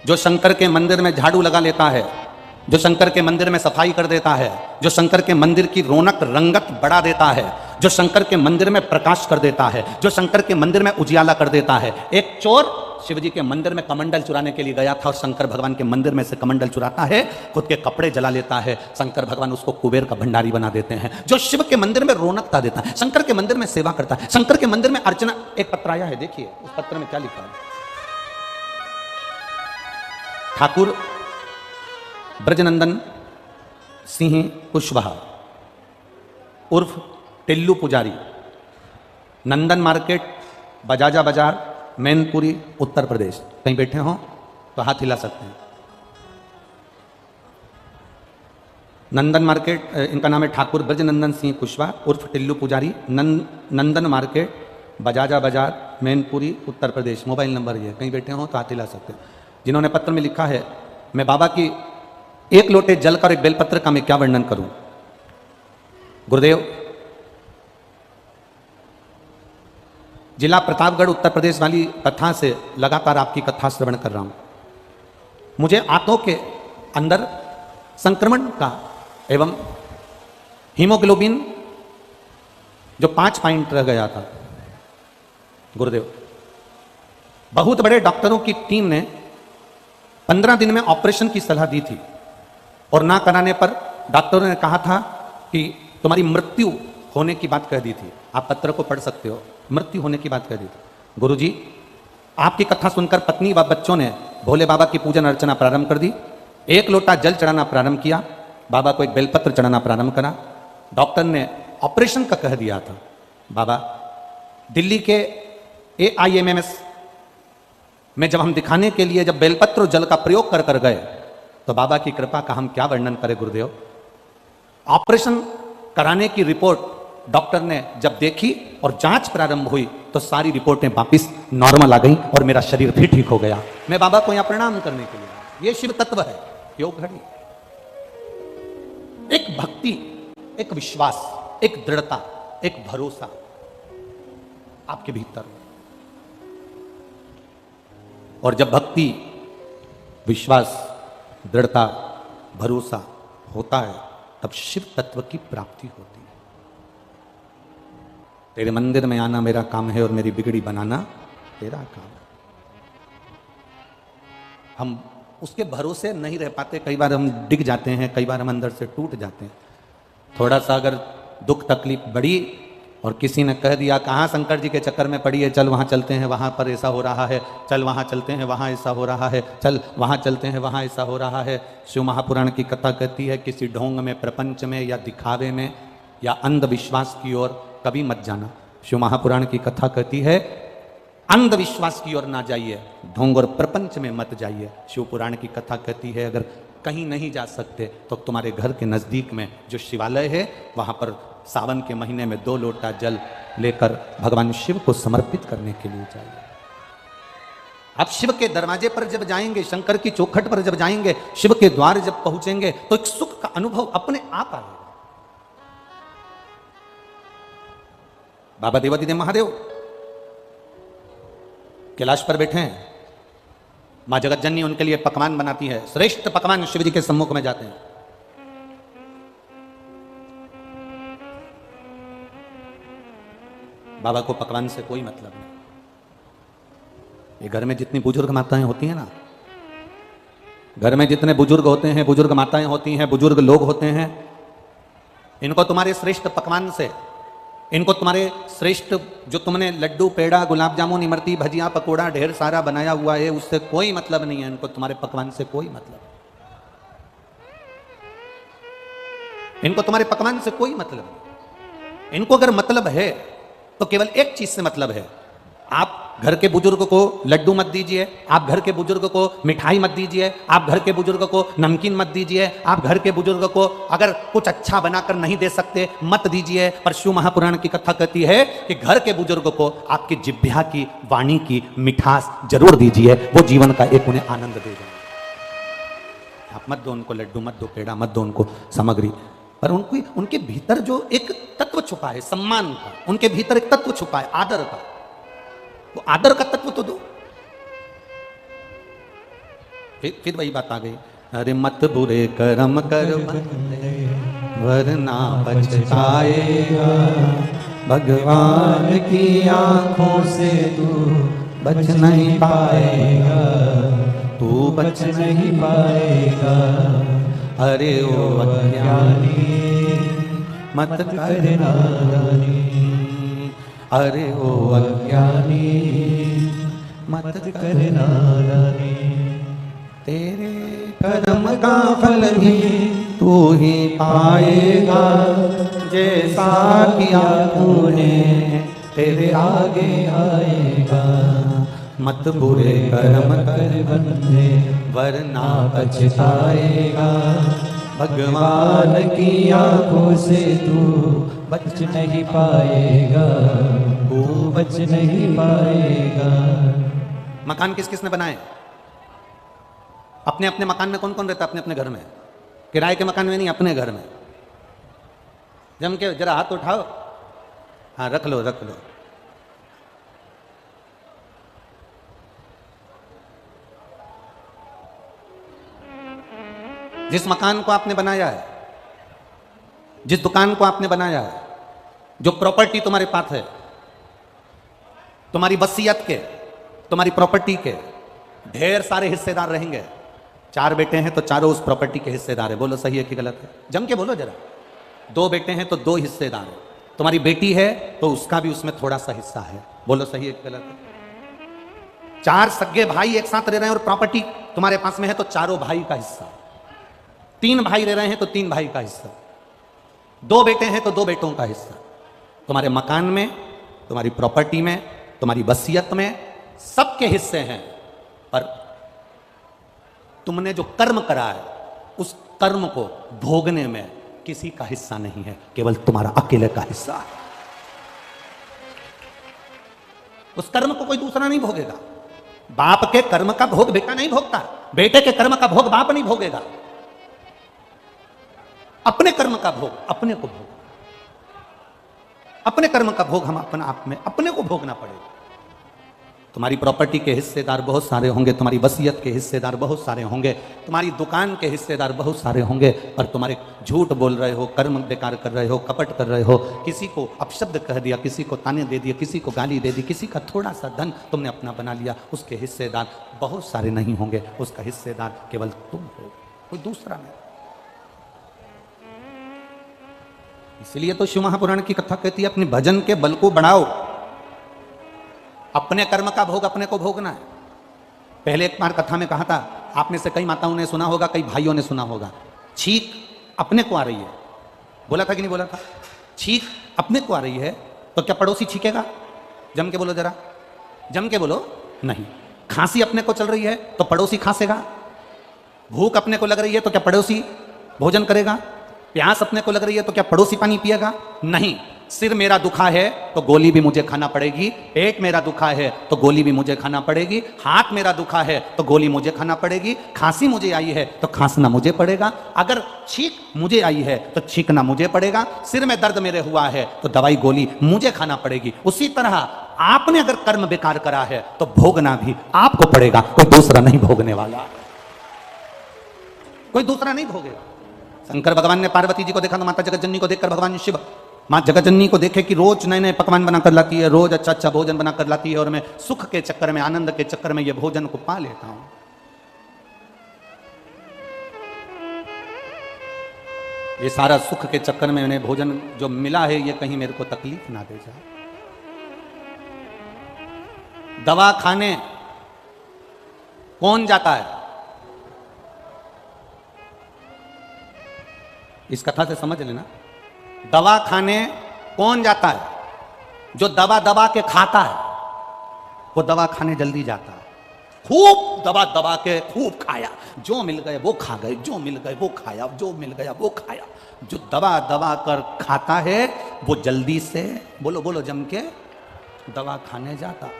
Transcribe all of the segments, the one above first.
जो शंकर के मंदिर में झाड़ू लगा लेता है, जो शंकर के मंदिर में सफाई कर देता है, जो शंकर के मंदिर की रौनक रंगत बढ़ा देता है, जो शंकर के मंदिर में प्रकाश कर देता है, जो शंकर के मंदिर में उजियाला कर देता है। एक चोर शिवजी के मंदिर में कमंडल चुराने के लिए गया था और शंकर भगवान के मंदिर में से कमंडल चुराता है, खुद के कपड़े जला लेता है। शंकर भगवान उसको कुबेर का भंडारी बना देते हैं। जो शिव के मंदिर में रौनकता देता है, शंकर के मंदिर में सेवा करता है, शंकर के मंदिर में अर्चना। एक पत्र आया है, देखिए उस पत्र में क्या लिखा है। ठाकुर ब्रजनंदन सिंह कुशवाहा उर्फ टिल्लू पुजारी, नंदन मार्केट, बजाजा बाजार, मैनपुरी, उत्तर प्रदेश। कहीं बैठे हो तो हाथ हिला सकते हैं। नंदन मार्केट, इनका नाम है ठाकुर ब्रजनंदन सिंह कुशवाहा उर्फ टिल्लू पुजारी, नंदन मार्केट, बजाजा बाजार, मैनपुरी, उत्तर प्रदेश। मोबाइल नंबर ये, कहीं बैठे हो तो हाथ हिला सकते हैं। जिन्होंने पत्र में लिखा है, मैं बाबा की एक लोटे जल का और एक बेलपत्र का मैं क्या वर्णन करूं। गुरुदेव, जिला प्रतापगढ़ उत्तर प्रदेश वाली कथा से लगातार आपकी कथा श्रवण कर रहा हूं। मुझे आंतों के अंदर संक्रमण का एवं हीमोग्लोबिन जो 5 पॉइंट रह गया था। गुरुदेव, बहुत बड़े डॉक्टरों की टीम ने 15 दिन में ऑपरेशन की सलाह दी थी और ना कराने पर डॉक्टरों ने कहा था कि तुम्हारी मृत्यु होने की बात कह दी थी। आप पत्र को पढ़ सकते हो, मृत्यु होने की बात कह दी थी। गुरुजी, आपकी कथा सुनकर पत्नी व बच्चों ने भोले बाबा की पूजन अर्चना प्रारंभ कर दी। एक लोटा जल चढ़ाना प्रारंभ किया, बाबा को एक बेलपत्र चढ़ाना प्रारंभ करा। डॉक्टर ने ऑपरेशन का कह दिया था। बाबा दिल्ली के AIMS में जब हम दिखाने के लिए जब बेलपत्र जल का प्रयोग कर गए तो बाबा की कृपा का हम क्या वर्णन करें। गुरुदेव, ऑपरेशन कराने की रिपोर्ट डॉक्टर ने जब देखी और जांच प्रारंभ हुई तो सारी रिपोर्टें वापस नॉर्मल आ गई और मेरा शरीर भी ठीक हो गया। मैं बाबा को यहां प्रणाम करने के लिए आया। ये शिव तत्व है, योग घड़ी। एक भक्ति, एक विश्वास, एक दृढ़ता, एक भरोसा आपके भीतर। और जब भक्ति, विश्वास, दृढ़ता, भरोसा होता है तब शिव तत्व की प्राप्ति होती है। तेरे मंदिर में आना मेरा काम है और मेरी बिगड़ी बनाना तेरा काम है। हम उसके भरोसे नहीं रह पाते। कई बार हम डिग जाते हैं, कई बार हम अंदर से टूट जाते हैं। थोड़ा सा अगर दुख तकलीफ बढ़ी और किसी ने कह दिया कहाँ शंकर जी के चक्कर में पड़ी है, चल वहाँ चलते हैं, वहाँ पर ऐसा हो रहा है, चल वहाँ चलते हैं, वहाँ ऐसा हो रहा है, चल वहाँ चलते हैं, वहाँ ऐसा हो रहा है। शिव महापुराण की कथा कहती है, किसी ढोंग में, प्रपंच में या दिखावे में या अंधविश्वास की ओर कभी मत जाना। शिव महापुराण की कथा कहती है, अंधविश्वास की ओर ना जाइए, ढोंग और प्रपंच में मत जाइए। शिव पुराण की कथा कहती है, अगर कहीं नहीं जा सकते तो तुम्हारे घर के नज़दीक में जो शिवालय है वहाँ पर सावन के महीने में 2 लोटा जल लेकर भगवान शिव को समर्पित करने के लिए जाइए। आप शिव के दरवाजे पर जब जाएंगे, शंकर की चौखट पर जब जाएंगे, शिव के द्वार जब पहुंचेंगे तो एक सुख का अनुभव अपने आप आएगा। बाबा देवादिदेव महादेव कैलाश पर बैठे हैं, मां जगत जननी उनके लिए पकवान बनाती है। श्रेष्ठ पकवान शिव जी के सम्मुख में जाते हैं। बाबा को पकवान से कोई मतलब नहीं। ये घर में जितनी बुजुर्ग माताएं होती हैं ना, घर में जितने बुजुर्ग होते हैं, बुजुर्ग माताएं होती हैं, बुजुर्ग लोग होते हैं, इनको तुम्हारे श्रेष्ठ पकवान से, इनको तुम्हारे श्रेष्ठ जो तुमने लड्डू, पेड़ा, गुलाब जामुन, इमरती, भजिया, पकोड़ा ढेर सारा बनाया हुआ है, उससे कोई मतलब नहीं है। इनको तुम्हारे पकवान से कोई मतलब, इनको तुम्हारे पकवान से कोई मतलब नहीं। इनको अगर मतलब है तो केवल एक चीज से मतलब है, आप घर के बुजुर्ग को लड्डू मत दीजिए, आप घर के बुजुर्ग को मिठाई मत दीजिए, आप घर के बुजुर्ग को नमकीन मत दीजिए, आप घर के बुजुर्ग को अगर कुछ अच्छा बनाकर नहीं दे सकते मत दीजिए। पर शिव महापुराण की कथा कहती है कि घर के बुजुर्ग को आपकी जिह्वा की, वाणी की मिठास जरूर दीजिए, वो जीवन का एक उन्हें आनंद दे जाए। आप मत दो उनको लड्डू, मत दो पेड़ा, मत दो उनको सामग्री, पर उनको, उनके भीतर जो एक तत्व छुपा है सम्मान का, उनके भीतर एक तत्व छुपा है आदर का, वो आदर का तत्व तो दो। फिर वही बात आ गई, अरे मत बुरे कर्म कर बंदे वरना पछताएगा, भगवान की आंखों से तू बच नहीं पाएगा, तू बच नहीं पाएगा। अरे ओ अज्ञानी मत कर नादानी, अरे ओ अज्ञानी मत कर नादानी, तेरे कर्म का फल भी तू ही पाएगा, जैसा किया तूने तेरे आगे आएगा। मत बुरे कर्म कर बंदे वरना पछताएगा, भगवान की आंखों से तू बच नहीं पाएगा, तू बच नहीं पाएगा। मकान किस किस ने बनाए? अपने अपने मकान में कौन कौन रहता है? अपने अपने घर में। किराए के मकान में नहीं, अपने घर में। जम के जरा हाथ उठाओ, हाँ रख लो रख लो। जिस मकान को आपने बनाया है, जिस दुकान को आपने बनाया है, जो प्रॉपर्टी तुम्हारे पास है, तुम्हारी वसीयत के, तुम्हारी प्रॉपर्टी के ढेर सारे हिस्सेदार रहेंगे। 4 बेटे हैं तो चारों उस प्रॉपर्टी के हिस्सेदार है। बोलो सही है कि गलत है? जम के बोलो जरा। 2 बेटे हैं तो 2 हिस्सेदार है। तुम्हारी बेटी है तो उसका भी उसमें थोड़ा सा हिस्सा है। बोलो सही है कि गलत है? 4 सगे भाई एक साथ रह रहे हैं और प्रॉपर्टी तुम्हारे पास में है तो चारों भाई का हिस्सा। 3 भाई रह रहे हैं तो 3 भाई का हिस्सा। 2 बेटे हैं तो 2 बेटों का हिस्सा। तुम्हारे मकान में, तुम्हारी प्रॉपर्टी में, तुम्हारी वसीयत में सबके हिस्से हैं, पर तुमने जो कर्म करा है उस कर्म को भोगने में किसी का हिस्सा नहीं है, केवल तुम्हारा अकेले का हिस्सा है। उस कर्म को कोई दूसरा नहीं भोगेगा। बाप के कर्म का भोग बेटा नहीं भोगता, बेटे के कर्म का भोग बाप नहीं भोगेगा। अपने कर्म का भोग अपने को भोग, अपने कर्म का भोग हम अपने आप में अपने को भोगना पड़ेगा। तुम्हारी प्रॉपर्टी के हिस्सेदार बहुत सारे होंगे, तुम्हारी वसीयत के हिस्सेदार बहुत सारे होंगे, तुम्हारी दुकान के हिस्सेदार बहुत सारे होंगे, पर तुम्हारे झूठ बोल रहे हो, कर्म बेकार कर रहे हो, कपट कर रहे हो, किसी को अपशब्द कह दिया, किसी को ताने दे दिया, किसी को गाली दे दी, किसी का थोड़ा सा धन तुमने अपना बना लिया, उसके हिस्सेदार बहुत सारे नहीं होंगे, उसका हिस्सेदार केवल तुम हो, कोई दूसरा नहीं। इसलिए तो शिव महापुराण की कथा कहती है अपने भजन के बल को बढ़ाओ। अपने कर्म का भोग अपने को भोगना है। पहले एक बार कथा में कहा था, आप में से कई माताओं ने सुना होगा, कई भाइयों ने सुना होगा, छींक अपने को आ रही है। बोला था कि नहीं बोला था? छींक अपने को आ रही है तो क्या पड़ोसी छींकेगा? जम के बोलो जरा, जम के बोलो। नहीं। खांसी अपने को चल रही है तो पड़ोसी खांसेगा। भूख अपने को लग रही है तो क्या पड़ोसी भोजन करेगा? प्यास अपने को लग रही है तो क्या पड़ोसी पानी पिएगा? नहीं। सिर मेरा दुखा है तो गोली भी मुझे खाना पड़ेगी, पेट मेरा दुखा है तो गोली भी मुझे खाना पड़ेगी, हाथ मेरा दुखा है तो गोली मुझे खाना पड़ेगी, खांसी मुझे आई है तो खांसना मुझे पड़ेगा, अगर छींक मुझे आई है तो छींकना मुझे पड़ेगा, सिर में दर्द मेरे हुआ है तो दवाई गोली मुझे खाना पड़ेगी। उसी तरह आपने अगर कर्म बेकार करा है तो भोगना भी आपको पड़ेगा, कोई दूसरा नहीं भोगने वाला, कोई दूसरा नहीं भोगेगा। शंकर भगवान ने पार्वती जी को देखा तो माता जगतजननी को देखकर भगवान शिव माँ जगतजननी को देखे कि रोज नए नए पकवान बनाकर लाती है, रोज अच्छा अच्छा भोजन बनाकर लाती है, और मैं सुख के चक्कर में, आनंद के चक्कर में ये भोजन को पा लेता हूं। ये सारा सुख के चक्कर में मैंने भोजन जो मिला है ये कहीं मेरे को तकलीफ ना दे जाए। दवा खाने कौन जाता है? इस कथा से समझ लेना, दवा खाने कौन जाता है? जो दवा दबा के खाता है वो दवा खाने जल्दी जाता है। खूब दवा दबा के खूब खाया, जो मिल गए वो खा गए, जो मिल गए वो खाया, जो मिल गया वो खाया। जो दवा दबा कर खाता है वो जल्दी से, बोलो बोलो जम के, दवा खाने जाता।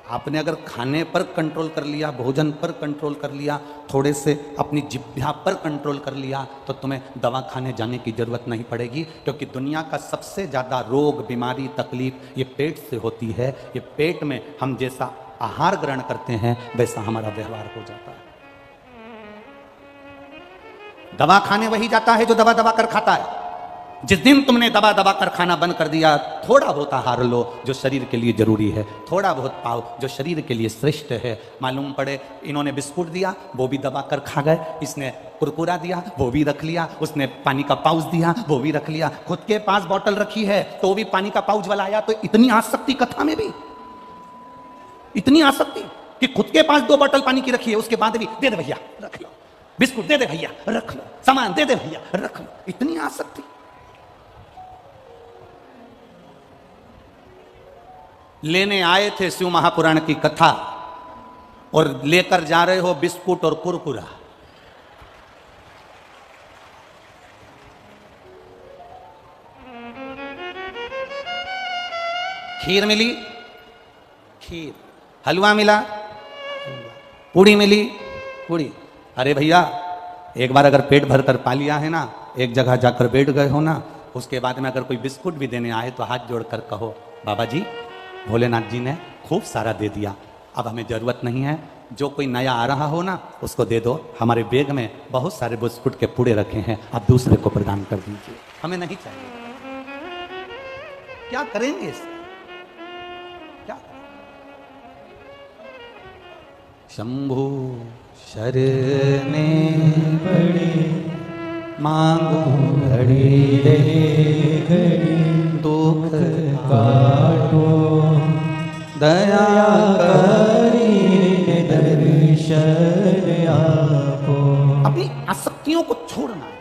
आपने अगर खाने पर कंट्रोल कर लिया, भोजन पर कंट्रोल कर लिया, थोड़े से अपनी जिह्वा पर कंट्रोल कर लिया, तो तुम्हें दवा खाने जाने की जरूरत नहीं पड़ेगी, क्योंकि दुनिया का सबसे ज़्यादा रोग, बीमारी, तकलीफ ये पेट से होती है। ये पेट में हम जैसा आहार ग्रहण करते हैं वैसा हमारा व्यवहार हो जाता है। दवा खाने वही जाता है जो दबा दबा कर खाता है। जिस दिन तुमने दबा दबा कर खाना बंद कर दिया, थोड़ा बहुत आहार लो जो शरीर के लिए जरूरी है, थोड़ा बहुत पाओ जो शरीर के लिए श्रेष्ठ है। मालूम पड़े इन्होंने बिस्कुट दिया वो भी दबा कर खा गए, इसने कुरकुरा दिया वो भी रख लिया, उसने पानी का पाउच दिया वो भी रख लिया, खुद के पास बोतल रखी है तो भी पानी का पाउच वाला आया। तो इतनी आसक्ति कथा में भी, इतनी आसक्ति कि खुद के पास 2 बोतल पानी की रखी है, उसके बाद भी दे दे भैया रख लो, बिस्कुट दे दे भैया रख लो, सामान दे दे भैया रख लो, इतनी आसक्ति। लेने आए थे शिव महापुराण की कथा और लेकर जा रहे हो बिस्कुट और कुरकुरा। खीर मिली, खीर, हलवा मिला, पूड़ी मिली, पूड़ी। अरे भैया एक बार अगर पेट भर कर पा लिया है ना, एक जगह जाकर बैठ गए हो ना, उसके बाद में अगर कोई बिस्कुट भी देने आए तो हाथ जोड़कर कहो बाबा जी भोलेनाथ जी ने खूब सारा दे दिया, अब हमें जरूरत नहीं है। जो कोई नया आ रहा हो ना उसको दे दो, हमारे बैग में बहुत सारे बिस्कुट के पूड़े रखे हैं, आप दूसरे को प्रदान कर दीजिए, हमें नहीं चाहिए। क्या करेंगे इससे? क्या? शंभु शरणे पड़े मांगो घड़ी रे घड़ी, दुख काटो दया करी दर्शन आपो। अपनी आसक्तियों को छोड़ना है,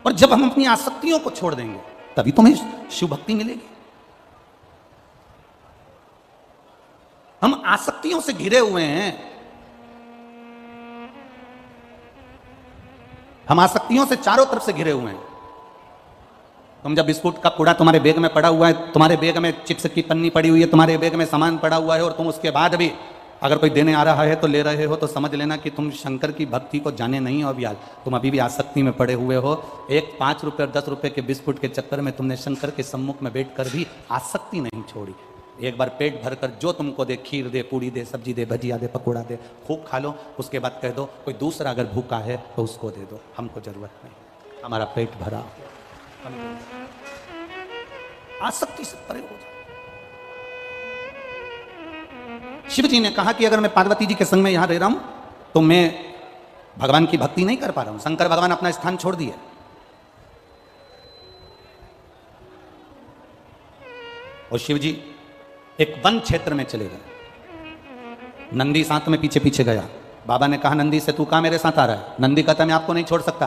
और जब हम अपनी आसक्तियों को छोड़ देंगे तभी तुम्हें शिव भक्ति मिलेगी। हम आसक्तियों से घिरे हुए हैं, हम आसक्तियों से चारों तरफ से घिरे हुए हैं। तुम जब बिस्कुट का कूड़ा तुम्हारे बैग में पड़ा हुआ है, तुम्हारे बैग में चिप्स की पन्नी पड़ी हुई है, तुम्हारे बैग में सामान पड़ा हुआ है, और तुम उसके बाद भी अगर कोई देने आ रहा है तो ले रहे हो, तो समझ लेना कि तुम शंकर की भक्ति को जाने नहीं हो। अभी आज तुम अभी भी आसक्ति में पड़े हुए हो। एक 5 रुपए और 10 रुपए के बिस्कुट के चक्कर में तुमने शंकर के सम्मुख में बैठकर भी आसक्ति नहीं छोड़ी। एक बार पेट भरकर जो तुमको दे, खीर दे, पूड़ी दे, सब्जी दे, भजिया दे, पकौड़ा दे, खूब खा लो। उसके बाद कह दो कोई दूसरा अगर भूखा है तो उसको दे दो, हमको जरूरत नहीं, हमारा पेट भरा। आसक्ति से परे हो जाओ। शिव जी ने कहा कि अगर मैं पार्वती जी के संग में यहां रह रहा हूं तो मैं भगवान की भक्ति नहीं कर पा रहा हूं। शंकर भगवान अपना स्थान छोड़ दिए, और शिव जी एक वन क्षेत्र में चले गए। नंदी साथ में पीछे पीछे गया। बाबा ने कहा नंदी से तू कहां मेरे साथ आ रहा है? नंदी कहता मैं आपको नहीं छोड़ सकता।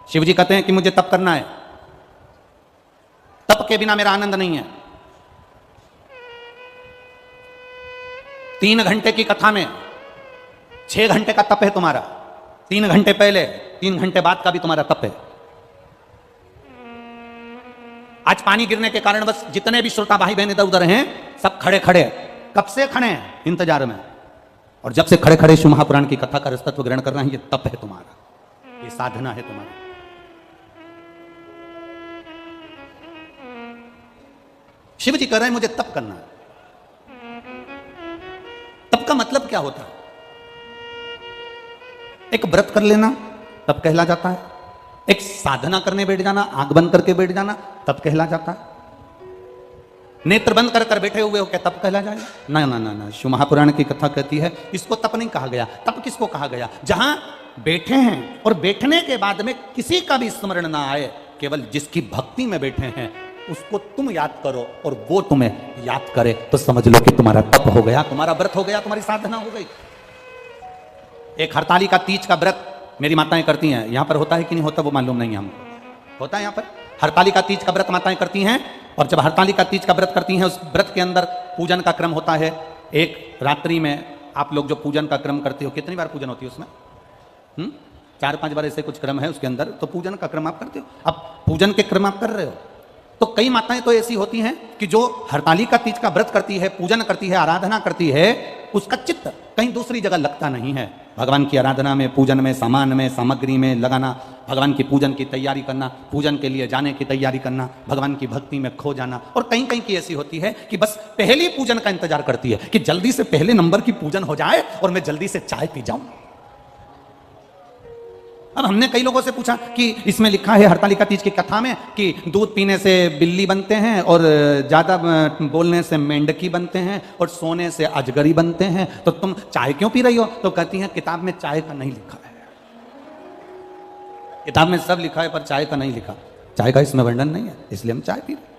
शिव जी कहते हैं कि मुझे तप करना है, तप के बिना मेरा आनंद नहीं है। 3 घंटे की कथा में 6 घंटे का तप है तुम्हारा। 3 घंटे पहले, 3 घंटे बाद का भी तुम्हारा तप है। आज पानी गिरने के कारण बस जितने भी श्रोता भाई बहन इधर उधर हैं सब खड़े खड़े, कब से खड़े हैं इंतजार में, और जब से खड़े खड़े शिव महापुराण की कथा का रसतत्व ग्रहण कर रहे हैं। ये तप है तुम्हारा, ये साधना है तुम्हारी। शिव जी कह रहे हैं मुझे तप करना है। तप का मतलब क्या होता है? एक व्रत कर लेना तब कहला जाता है, एक साधना करने बैठ जाना, आंख बंद करके बैठ जाना तब कहला जाता है। नेत्र बंद कर बैठे हुए हो क्या तप कहला जाएगा? ना ना ना ना, शिव महापुराण की कथा कहती है इसको तप नहीं कहा गया। तप किसको कहा गया? जहां बैठे हैं और बैठने के बाद में किसी का भी स्मरण ना आए, केवल जिसकी भक्ति में बैठे हैं उसको तुम याद करो और वो तुम्हें याद करे, तो समझ लो कि तुम्हारा तप हो गया, तुम्हारा व्रत हो गया, तुम्हारी साधना हो गई। एक हरतालिका तीज का व्रत मेरी माताएं करती हैं। यहां पर होता है कि नहीं होता वो मालूम नहीं है हमको। होता है यहां पर हरतालिका तीज का व्रत माताएं करती हैं, और जब हरतालिका तीज का व्रत करती हैं उस व्रत के अंदर पूजन का क्रम होता है। एक रात्रि में आप लोग जो पूजन का क्रम करते हो, कितनी बार पूजन होती है उसमें? 4-5 बार ऐसे कुछ क्रम है उसके अंदर, तो पूजन का क्रम आप करते हो। अब पूजन के क्रम आप कर रहे हो, तो कई माताएं तो ऐसी होती हैं कि जो हरतालिका तीज का व्रत करती है, पूजन करती है, आराधना करती है, उसका चित्त कहीं दूसरी जगह लगता नहीं है। भगवान की आराधना में, पूजन में, सामान में, सामग्री में लगाना, भगवान की पूजन की तैयारी करना, पूजन के लिए जाने की तैयारी करना, भगवान की भक्ति में खो जाना। और कहीं कहीं की ऐसी होती है कि बस पहली पूजन का इंतजार करती है कि जल्दी से पहले नंबर की पूजन हो जाए और मैं जल्दी से चाय पी जाऊं। अब हमने कई लोगों से पूछा कि इसमें लिखा है हरतालिका तीज की कथा में कि दूध पीने से बिल्ली बनते हैं और ज्यादा बोलने से मेंढकी बनते हैं और सोने से अजगरी बनते हैं, तो तुम चाय क्यों पी रही हो? तो कहती हैं किताब में चाय का नहीं लिखा है, किताब में सब लिखा है पर चाय का नहीं लिखा, चाय का इसमें वर्णन नहीं है, इसलिए हम चाय पी रहे।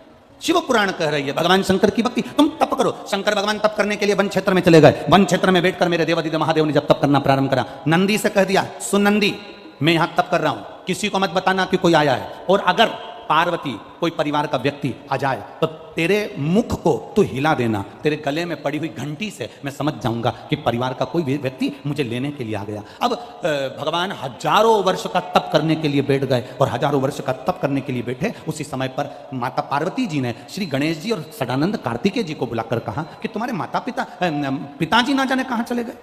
शिव पुराण कह रही है भगवान शंकर की भक्ति, तुम तप करो। शंकर भगवान तप करने के लिए वन क्षेत्र में चले गए। वन क्षेत्र में बैठकर मेरे देवादिदेव महादेव ने जब तप करना प्रारंभ करा, नंदी से कह दिया, सुन नंदी, मैं यहां तप कर रहा हूं, किसी को मत बताना कि कोई आया है, और अगर पार्वती कोई परिवार का व्यक्ति आ जाए तो तेरे मुख को तू हिला देना, तेरे गले में पड़ी हुई घंटी से मैं समझ जाऊंगा कि परिवार का कोई व्यक्ति मुझे लेने के लिए आ गया। अब भगवान हजारों वर्ष का तप करने के लिए बैठ गए, और हजारों वर्ष का तप करने के लिए बैठे, उसी समय पर माता पार्वती जी ने श्री गणेश जी और सदानंद कार्तिकेय जी को बुलाकर कहा कि तुम्हारे माता पिताजी ना जाने कहां चले गए।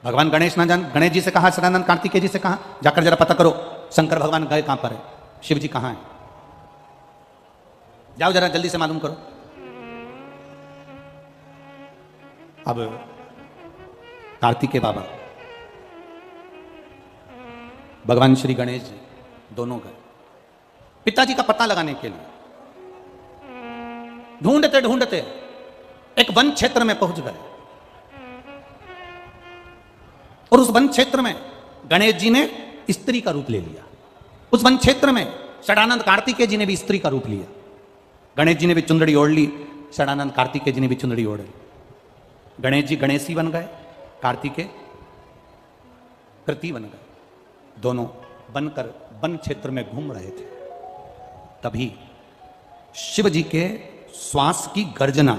भगवान गणेश गणेश जी से कहा, सदानंद कार्तिकेय जी से कहा, जाकर जरा पता करो शंकर भगवान गए कहां पर है, शिव जी कहां है, जाओ जरा जल्दी से मालूम करो। अब कार्तिकेय बाबा, भगवान श्री गणेश जी दोनों गए पिताजी का पता लगाने के लिए। ढूंढते ढूंढते एक वन क्षेत्र में पहुंच गए, और उस वन क्षेत्र में गणेश जी ने स्त्री का रूप ले लिया। उस वन क्षेत्र में सदानंद कार्तिकेय जी ने भी स्त्री का रूप लिया। गणेश जी ने भी चुंदड़ी ओढ़ ली, सदानंद कार्तिकेय जी ने भी चुंदड़ी ओढ़ ली। गणेश जी गणेशी बन गए, कार्तिकेय कृति बन गए। दोनों बनकर वन क्षेत्र में घूम रहे थे, तभी शिव जी के श्वास की गर्जना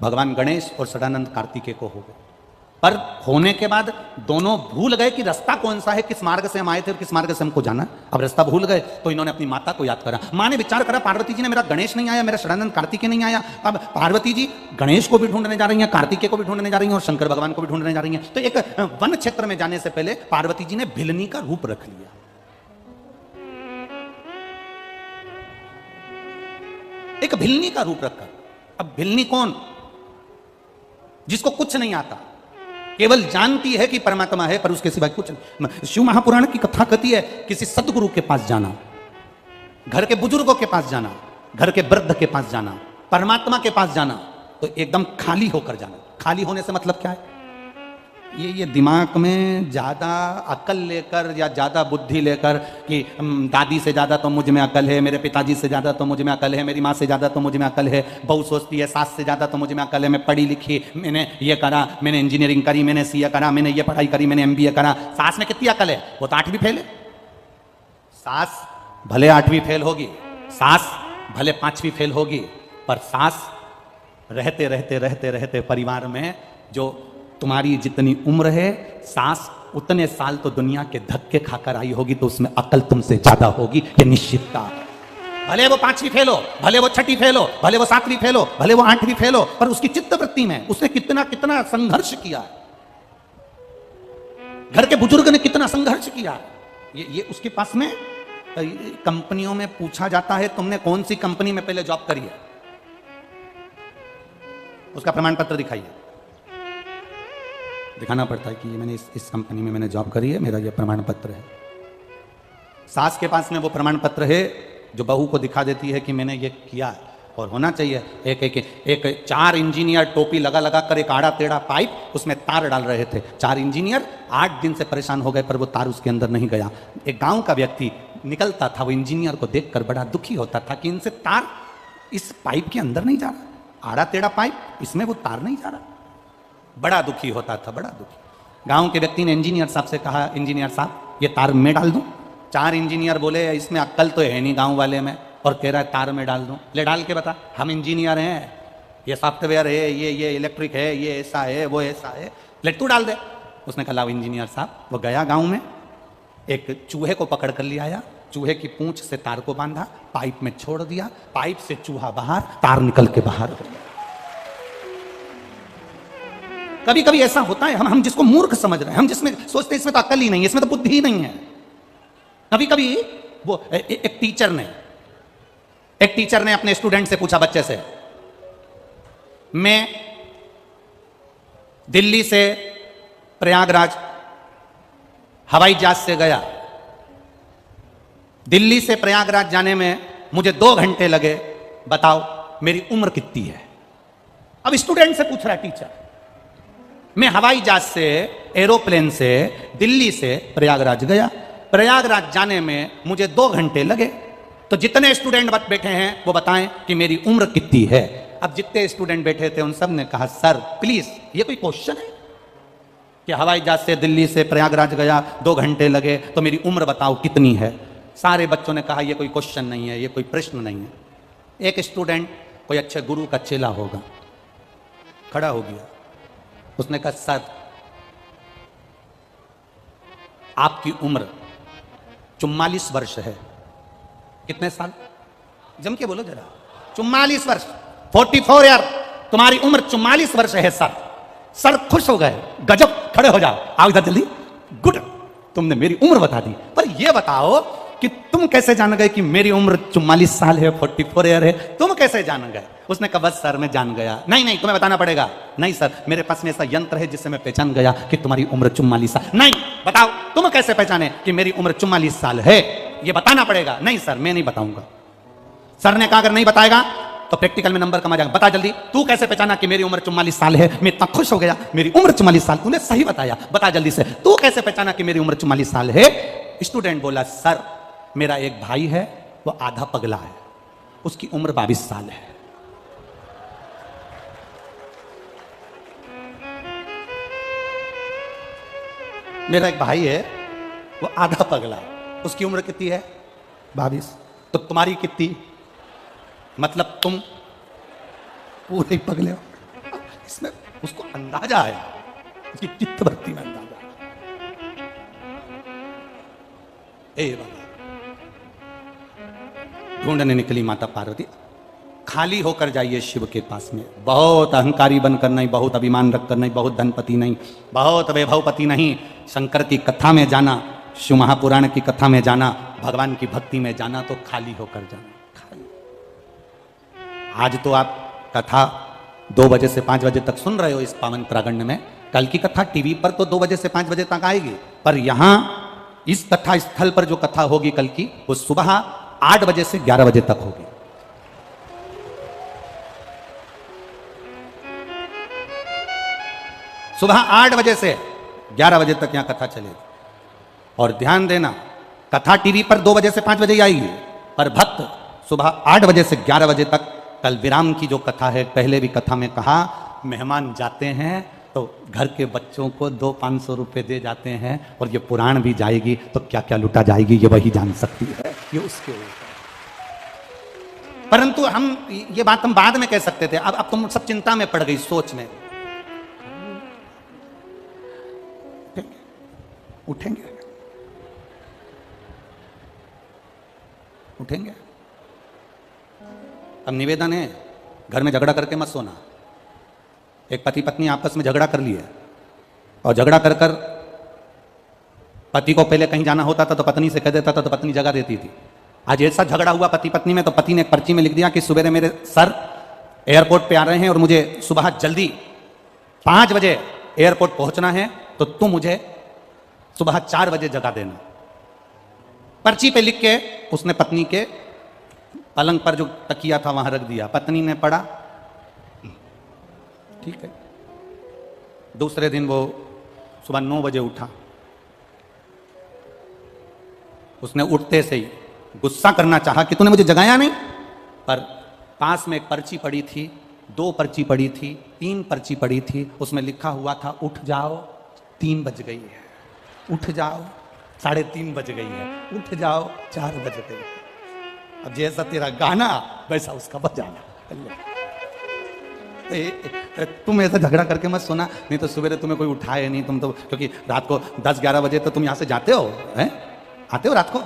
भगवान गणेश और सदानंद कार्तिकेय को हो गई। पर होने के बाद दोनों भूल गए कि रास्ता कौन सा है, किस मार्ग से हम आए थे और किस मार्ग से हमको जाना। अब रास्ता भूल गए तो इन्होंने अपनी माता को याद करा। मां ने विचार करा, पार्वती जी ने मेरा गणेश नहीं आया, मेरा सदानंद कार्तिकेय नहीं आया, अब पार्वती जी गणेश को भी ढूंढने जा रही हैं, कार्तिकेय को भी ढूंढने जा रही हैं और शंकर भगवान को भी ढूंढने जा रही हैं। तो एक वन क्षेत्र में जाने से पहले पार्वती जी ने भिलनी का रूप रख लिया। एक भिलनी का रूप रखा। अब भिलनी कौन? जिसको कुछ नहीं आता, केवल जानती है कि परमात्मा है पर उसके सिवाय कुछ नहीं। शिव महापुराण की कथा कहती है, किसी सदगुरु के पास जाना, घर के बुजुर्गों के पास जाना, घर के वृद्ध के पास जाना, परमात्मा के पास जाना, तो एकदम खाली होकर जाना। खाली होने से मतलब क्या है? ये दिमाग में ज्यादा अकल लेकर या ज्यादा बुद्धि लेकर कि दादी से ज्यादा तो मुझ में अकल है, मेरे पिताजी से ज्यादा तो मुझ में अकल है, मेरी माँ से ज्यादा तो मुझ में अकल है, बहू सोचती है सास से ज्यादा तो मुझ में अकल है, मैं पढ़ी लिखी, मैंने ये करा, मैंने इंजीनियरिंग करी, मैंने सीए करा, मैंने ये पढ़ाई करी, मैंने एमबीए करा। सास में कितनी अकल है? वो तो 8वीं फेल है। सास भले 8वीं फेल होगी, सास भले 5वीं फेल होगी, पर सास रहते रहते रहते रहते परिवार में जो तुम्हारी जितनी उम्र है, सास उतने साल तो दुनिया के धक्के खाकर आई होगी, तो उसमें अकल तुमसे ज्यादा होगी, ये निश्चितता है। भले वो 5वीं फेल हो, भले वो 6वीं फेल हो, भले वो 7वीं फेल हो, भले वो 8वीं फेल हो, पर उसकी चित्तवृत्ति में उसने कितना कितना संघर्ष किया, घर के बुजुर्ग ने कितना संघर्ष किया। ये उसके पास में कंपनियों में पूछा जाता है, तुमने कौन सी कंपनी में पहले जॉब करी है, उसका प्रमाण पत्र दिखाइए। दिखाना पड़ता है कि मैंने इस कंपनी में मैंने जॉब करी है, मेरा ये प्रमाण पत्र है। सास के पास में वो प्रमाण पत्र है जो बहू को दिखा देती है कि मैंने ये किया है। और होना चाहिए एक 4 इंजीनियर टोपी लगा लगा कर एक आड़ा टेढ़ा पाइप, उसमें तार डाल रहे थे। 4 इंजीनियर 8 दिन से परेशान हो गए, पर वो तार उसके अंदर नहीं गया। एक गांव का व्यक्ति निकलता था, वो इंजीनियर को देखकर बड़ा दुखी होता था कि इनसे तार इस पाइप के अंदर नहीं जा रहा, आड़ा टेढ़ा पाइप, इसमें वो तार नहीं जा रहा। बड़ा दुखी होता था, बड़ा दुखी। गांव के व्यक्ति ने इंजीनियर साहब से कहा, इंजीनियर साहब ये तार में डाल दूं? 4 इंजीनियर बोले इसमें अक्ल तो है नहीं गांव वाले में, और कह रहा है तार में डाल दूं। ले डाल के बता, हम इंजीनियर हैं, ये सॉफ्टवेयर है, ये इलेक्ट्रिक है, ये ऐसा है, वो ऐसा है, ले तू डाल दे। उसने कहा लाओ इंजीनियर साहब। वो गया गाँव में, एक चूहे को पकड़ कर ले आया, चूहे की पूंछ से तार को बांधा, पाइप में छोड़ दिया, पाइप से चूहा बाहर, तार निकल के बाहर हो गया। कभी कभी ऐसा होता है, हम जिसको मूर्ख समझ रहे हैं, हम जिसमें सोचते हैं इसमें तो अकल ही नहीं है, इसमें तो बुद्धि ही नहीं है। कभी कभी वो एक टीचर ने अपने स्टूडेंट से पूछा, बच्चे से, मैं दिल्ली से प्रयागराज हवाई जहाज से गया, दिल्ली से प्रयागराज जाने में मुझे 2 घंटे लगे, बताओ मेरी उम्र कितनी है? अब स्टूडेंट से पूछ रहा है टीचर, मैं हवाई जहाज से, एरोप्लेन से दिल्ली से प्रयागराज गया, प्रयागराज जाने में मुझे 2 घंटे लगे, तो जितने स्टूडेंट बैठे हैं वो बताएं कि मेरी उम्र कितनी है। अब जितने स्टूडेंट बैठे थे उन सब ने कहा सर प्लीज ये कोई क्वेश्चन है कि हवाई जहाज से दिल्ली से प्रयागराज गया, 2 घंटे लगे, तो मेरी उम्र बताओ कितनी है? सारे बच्चों ने कहा ये कोई क्वेश्चन नहीं है, ये कोई प्रश्न नहीं है। एक स्टूडेंट कोई अच्छे गुरु का चेला होगा, खड़ा हो गया, उसने कहा सर आपकी उम्र 44 वर्ष है। कितने साल? जम के बोलो जरा। 44 वर्ष, 44 यार, तुम्हारी उम्र 44 वर्ष है सर। सर खुश हो गए, गजब, खड़े हो जाओ, आओ इधर जल्दी, गुड, तुमने मेरी उम्र बता दी, पर यह बताओ कि तुम कैसे जान गए कि मेरी उम्र 44 साल है, 44 ईयर है? तुम कैसे जान गए? उसने कहा बस सर मैं जान गया। नहीं नहीं तुम्हें बताना पड़ेगा। नहीं सर मेरे पास में ऐसा यंत्र है जिससे मैं पहचान गया कि तुम्हारी उम्र 44 साल। नहीं बताओ तुम कैसे पहचाने कि मेरी उम्र 44 साल है? ये बताना पड़ेगा। नहीं सर मैं नहीं बताऊंगा। सर ने कहा अगर नहीं बताएगा तो प्रैक्टिकल में नंबर कम आ जाएगा। बता जल्दी, तू कैसे पहचाना कि मेरी उम्र 44 साल है? मैं इतना खुश हो गया, मेरी उम्र 44 साल, तूने सही बताया, बता जल्दी से, तू कैसे पहचाना कि मेरी उम्र 44 साल है? स्टूडेंट बोला सर मेरा एक भाई है, वो आधा पगला है, उसकी उम्र 22 साल है। मेरा एक भाई है, वो आधा पगला है, उसकी उम्र कितनी है? 22। तो तुम्हारी कितनी? मतलब तुम पूरे ही पगले हो। इसमें उसको अंदाजा आया, उसकी चित्तवृत्ति में अंदाजा आया। बाबा ढूंढने निकली माता पार्वती। खाली होकर जाइए शिव के पास में। बहुत अहंकारी बनकर नहीं, बहुत अभिमान रखकर नहीं, बहुत धनपति नहीं, बहुत वैभवपति नहीं। शंकर की कथा में जाना, शिव महापुराण की कथा में जाना, भगवान की भक्ति में जाना, तो खाली होकर जाना। खाली। आज तो आप कथा 2 बजे से 5 बजे तक सुन रहे हो इस पावन प्रागण्य में। कल की कथा टीवी पर तो 2 बजे से 5 बजे तक आएगी, पर यहां इस कथा स्थल पर जो कथा होगी कल की, वो सुबह 8 बजे से 11 बजे तक होगी। सुबह 8 बजे से 11 बजे तक यहां कथा चलेगी। और ध्यान देना, कथा टीवी पर 2 बजे से 5 बजे ही आएगी, पर भक्त सुबह 8 बजे से 11 बजे तक। कल विराम की जो कथा है, पहले भी कथा में कहा, मेहमान जाते हैं तो घर के बच्चों को 200-500 रुपए दे जाते हैं, और ये पुराण भी जाएगी तो क्या क्या लुटा जाएगी ये वही जान सकती है, ये उसके ऊपर। परंतु हम ये बात हम बाद में कह सकते थे। अब तुम सब चिंता में पड़ गई, सोच में। उठेंगे उठेंगे। अब निवेदन है, घर में झगड़ा करके मत सोना। एक पति पत्नी आपस में झगड़ा कर लिए, और झगड़ा कर कर पति को पहले कहीं जाना होता था तो पत्नी से कह देता था तो पत्नी जगा देती थी। आज ऐसा झगड़ा हुआ पति पत्नी में, तो पति ने एक पर्ची में लिख दिया कि सुबह मेरे सर एयरपोर्ट पे आ रहे हैं और मुझे सुबह जल्दी 5 बजे एयरपोर्ट पहुंचना है, तो तुम मुझे सुबह 4 बजे जगा देना। पर्ची पे लिख के उसने पत्नी के पलंग पर जो तकिया था वहां रख दिया। पत्नी ने पढ़ा, ठीक है। दूसरे दिन वो सुबह 9 बजे उठा। उसने उठते से ही गुस्सा करना चाहा कि तूने मुझे जगाया नहीं, पर पास में एक पर्ची पड़ी थी, 2 पर्ची पड़ी थी, 3 पर्ची पड़ी थी। उसमें लिखा हुआ था उठ जाओ 3 बज गई है, उठ जाओ 3:30 बज गई है, उठ जाओ 4 बज गई। अब जैसा तेरा गाना वैसा उसका बजाना। तुम ऐसा झगड़ा करके मत सोना, नहीं तो सुबह तुम्हें कोई उठाए नहीं। तुम तो क्योंकि रात को 10-11 बजे तो तुम यहाँ से जाते हो, हैं? आते हो रात को।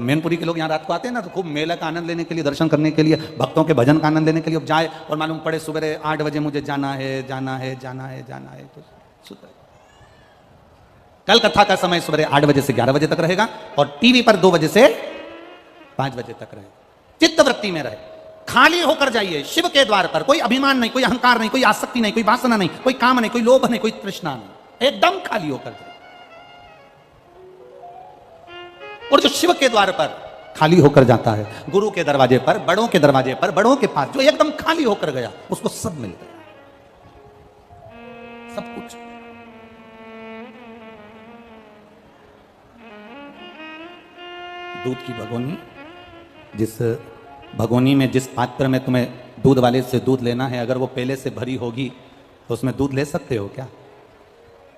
मैनपुरी के लोग यहाँ रात को आते हैं ना, तो खूब मेला का आनंद लेने के लिए, दर्शन करने के लिए, भक्तों के भजन का आनंद लेने के लिए। अब जाए और मालूम पड़े सुबह 8 बजे मुझे जाना है, जाना है, जाना है, जाना है, तो सुबह। कल कथा का समय सुबह 8 बजे से 11 बजे तक रहेगा, और टीवी पर 2 बजे से 5 बजे तक रहेगा। चित्तवृत्ति में रहे, खाली होकर जाइए शिव के द्वार पर। कोई अभिमान नहीं, कोई अहंकार नहीं, कोई आसक्ति नहीं, कोई वासना नहीं, कोई काम नहीं, कोई लोभ नहीं, कोई तृष्णा नहीं, एकदम खाली होकर जाइए। और जो शिव के द्वार पर खाली होकर जाता है, गुरु के दरवाजे पर, बड़ों के दरवाजे पर, बड़ों के पास जो एकदम खाली होकर गया, उसको सब मिल गया, सब कुछ। दूध की भगोनी, जिस भगोनी में, जिस पात्र में तुम्हें दूध वाले से दूध लेना है, अगर वो पहले से भरी होगी तो उसमें दूध ले सकते हो क्या?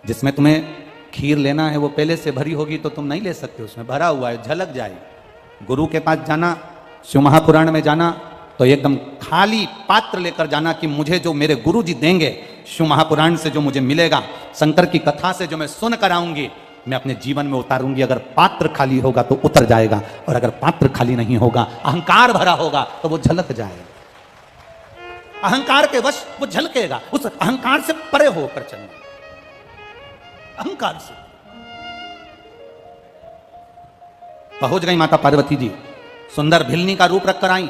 जिसमें तुम्हें खीर लेना है वो पहले से भरी होगी तो तुम नहीं ले सकते, उसमें भरा हुआ है, झलक जाएगी। गुरु के पास जाना, शिव महापुराण में जाना तो एकदम खाली पात्र लेकर जाना कि मुझे जो मेरे गुरु जी देंगे, शिव महापुराण से जो मुझे मिलेगा, शंकर की कथा से जो मैं सुन कर आऊंगी, मैं अपने जीवन में उतारूंगी। अगर पात्र खाली होगा तो उतर जाएगा, और अगर पात्र खाली नहीं होगा, अहंकार भरा होगा तो वो झलक जाएगा। अहंकार के वश वो झलकेगा, उस अहंकार से परे होकर चलना, अहंकार से। पहुंच गई माता पार्वती जी, सुंदर भिलनी का रूप रखकर आई।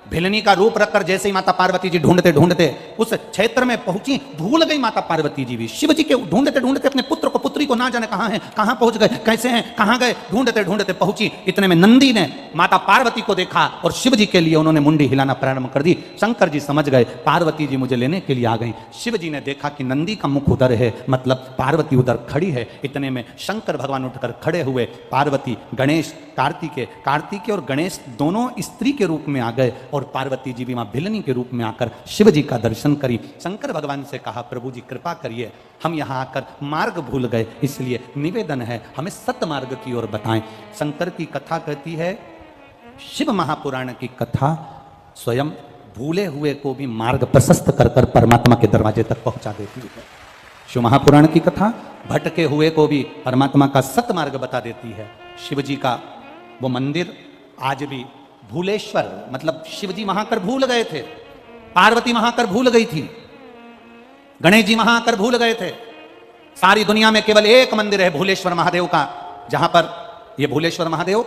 भिलनी का रूप रखकर जैसे ही माता पार्वती जी ढूंढते ढूंढते उस क्षेत्र में पहुंची, भूल गई माता पार्वती जी भी। शिव जी के ढूंढते ढूंढते अपने पुत्र को, पुत्री को ना जाने कहां है, कहां पहुंच गए, कैसे हैं, कहां गए, ढूंढते ढूंढते पहुंची। इतने में नंदी ने माता पार्वती को देखा और शिव जी के लिए उन्होंने मुंडी हिलाना प्रारंभ कर दी। शंकर जी समझ गए पार्वती जी मुझे लेने के लिए आ गई। शिव जी ने देखा कि नंदी का मुख उधर है, मतलब पार्वती उधर खड़ी है। इतने में शंकर भगवान उठकर खड़े हुए। पार्वती, गणेश, कार्तिकेय और गणेश दोनों स्त्री के रूप में आ गए और पार्वती जी भी मां भिलनी के रूप में आकर शिव जी का दर्शन करी। शंकर भगवान से कहा, प्रभु जी कृपा करिए, हम यहाँ आकर मार्ग भूल गए, इसलिए निवेदन है हमें सत मार्ग की ओर बताएं। शंकर की कथा कहती है, शिव महापुराण की कथा स्वयं भूले हुए को भी मार्ग प्रशस्त कर कर परमात्मा के दरवाजे तक पहुंचा देती है। शिव महापुराण की कथा भटके हुए को भी परमात्मा का सत मार्ग बता देती है। शिव जी का वो मंदिर आज भी भूलेश्वर, मतलब शिव जी वहां कर भूल गए थे, पार्वती वहां कर भूल गई थी, गणेश जी वहां कर भूल गए थे। सारी दुनिया में केवल एक मंदिर है भूलेश्वर महादेव का, जहां पर ये भूलेश्वर महादेव,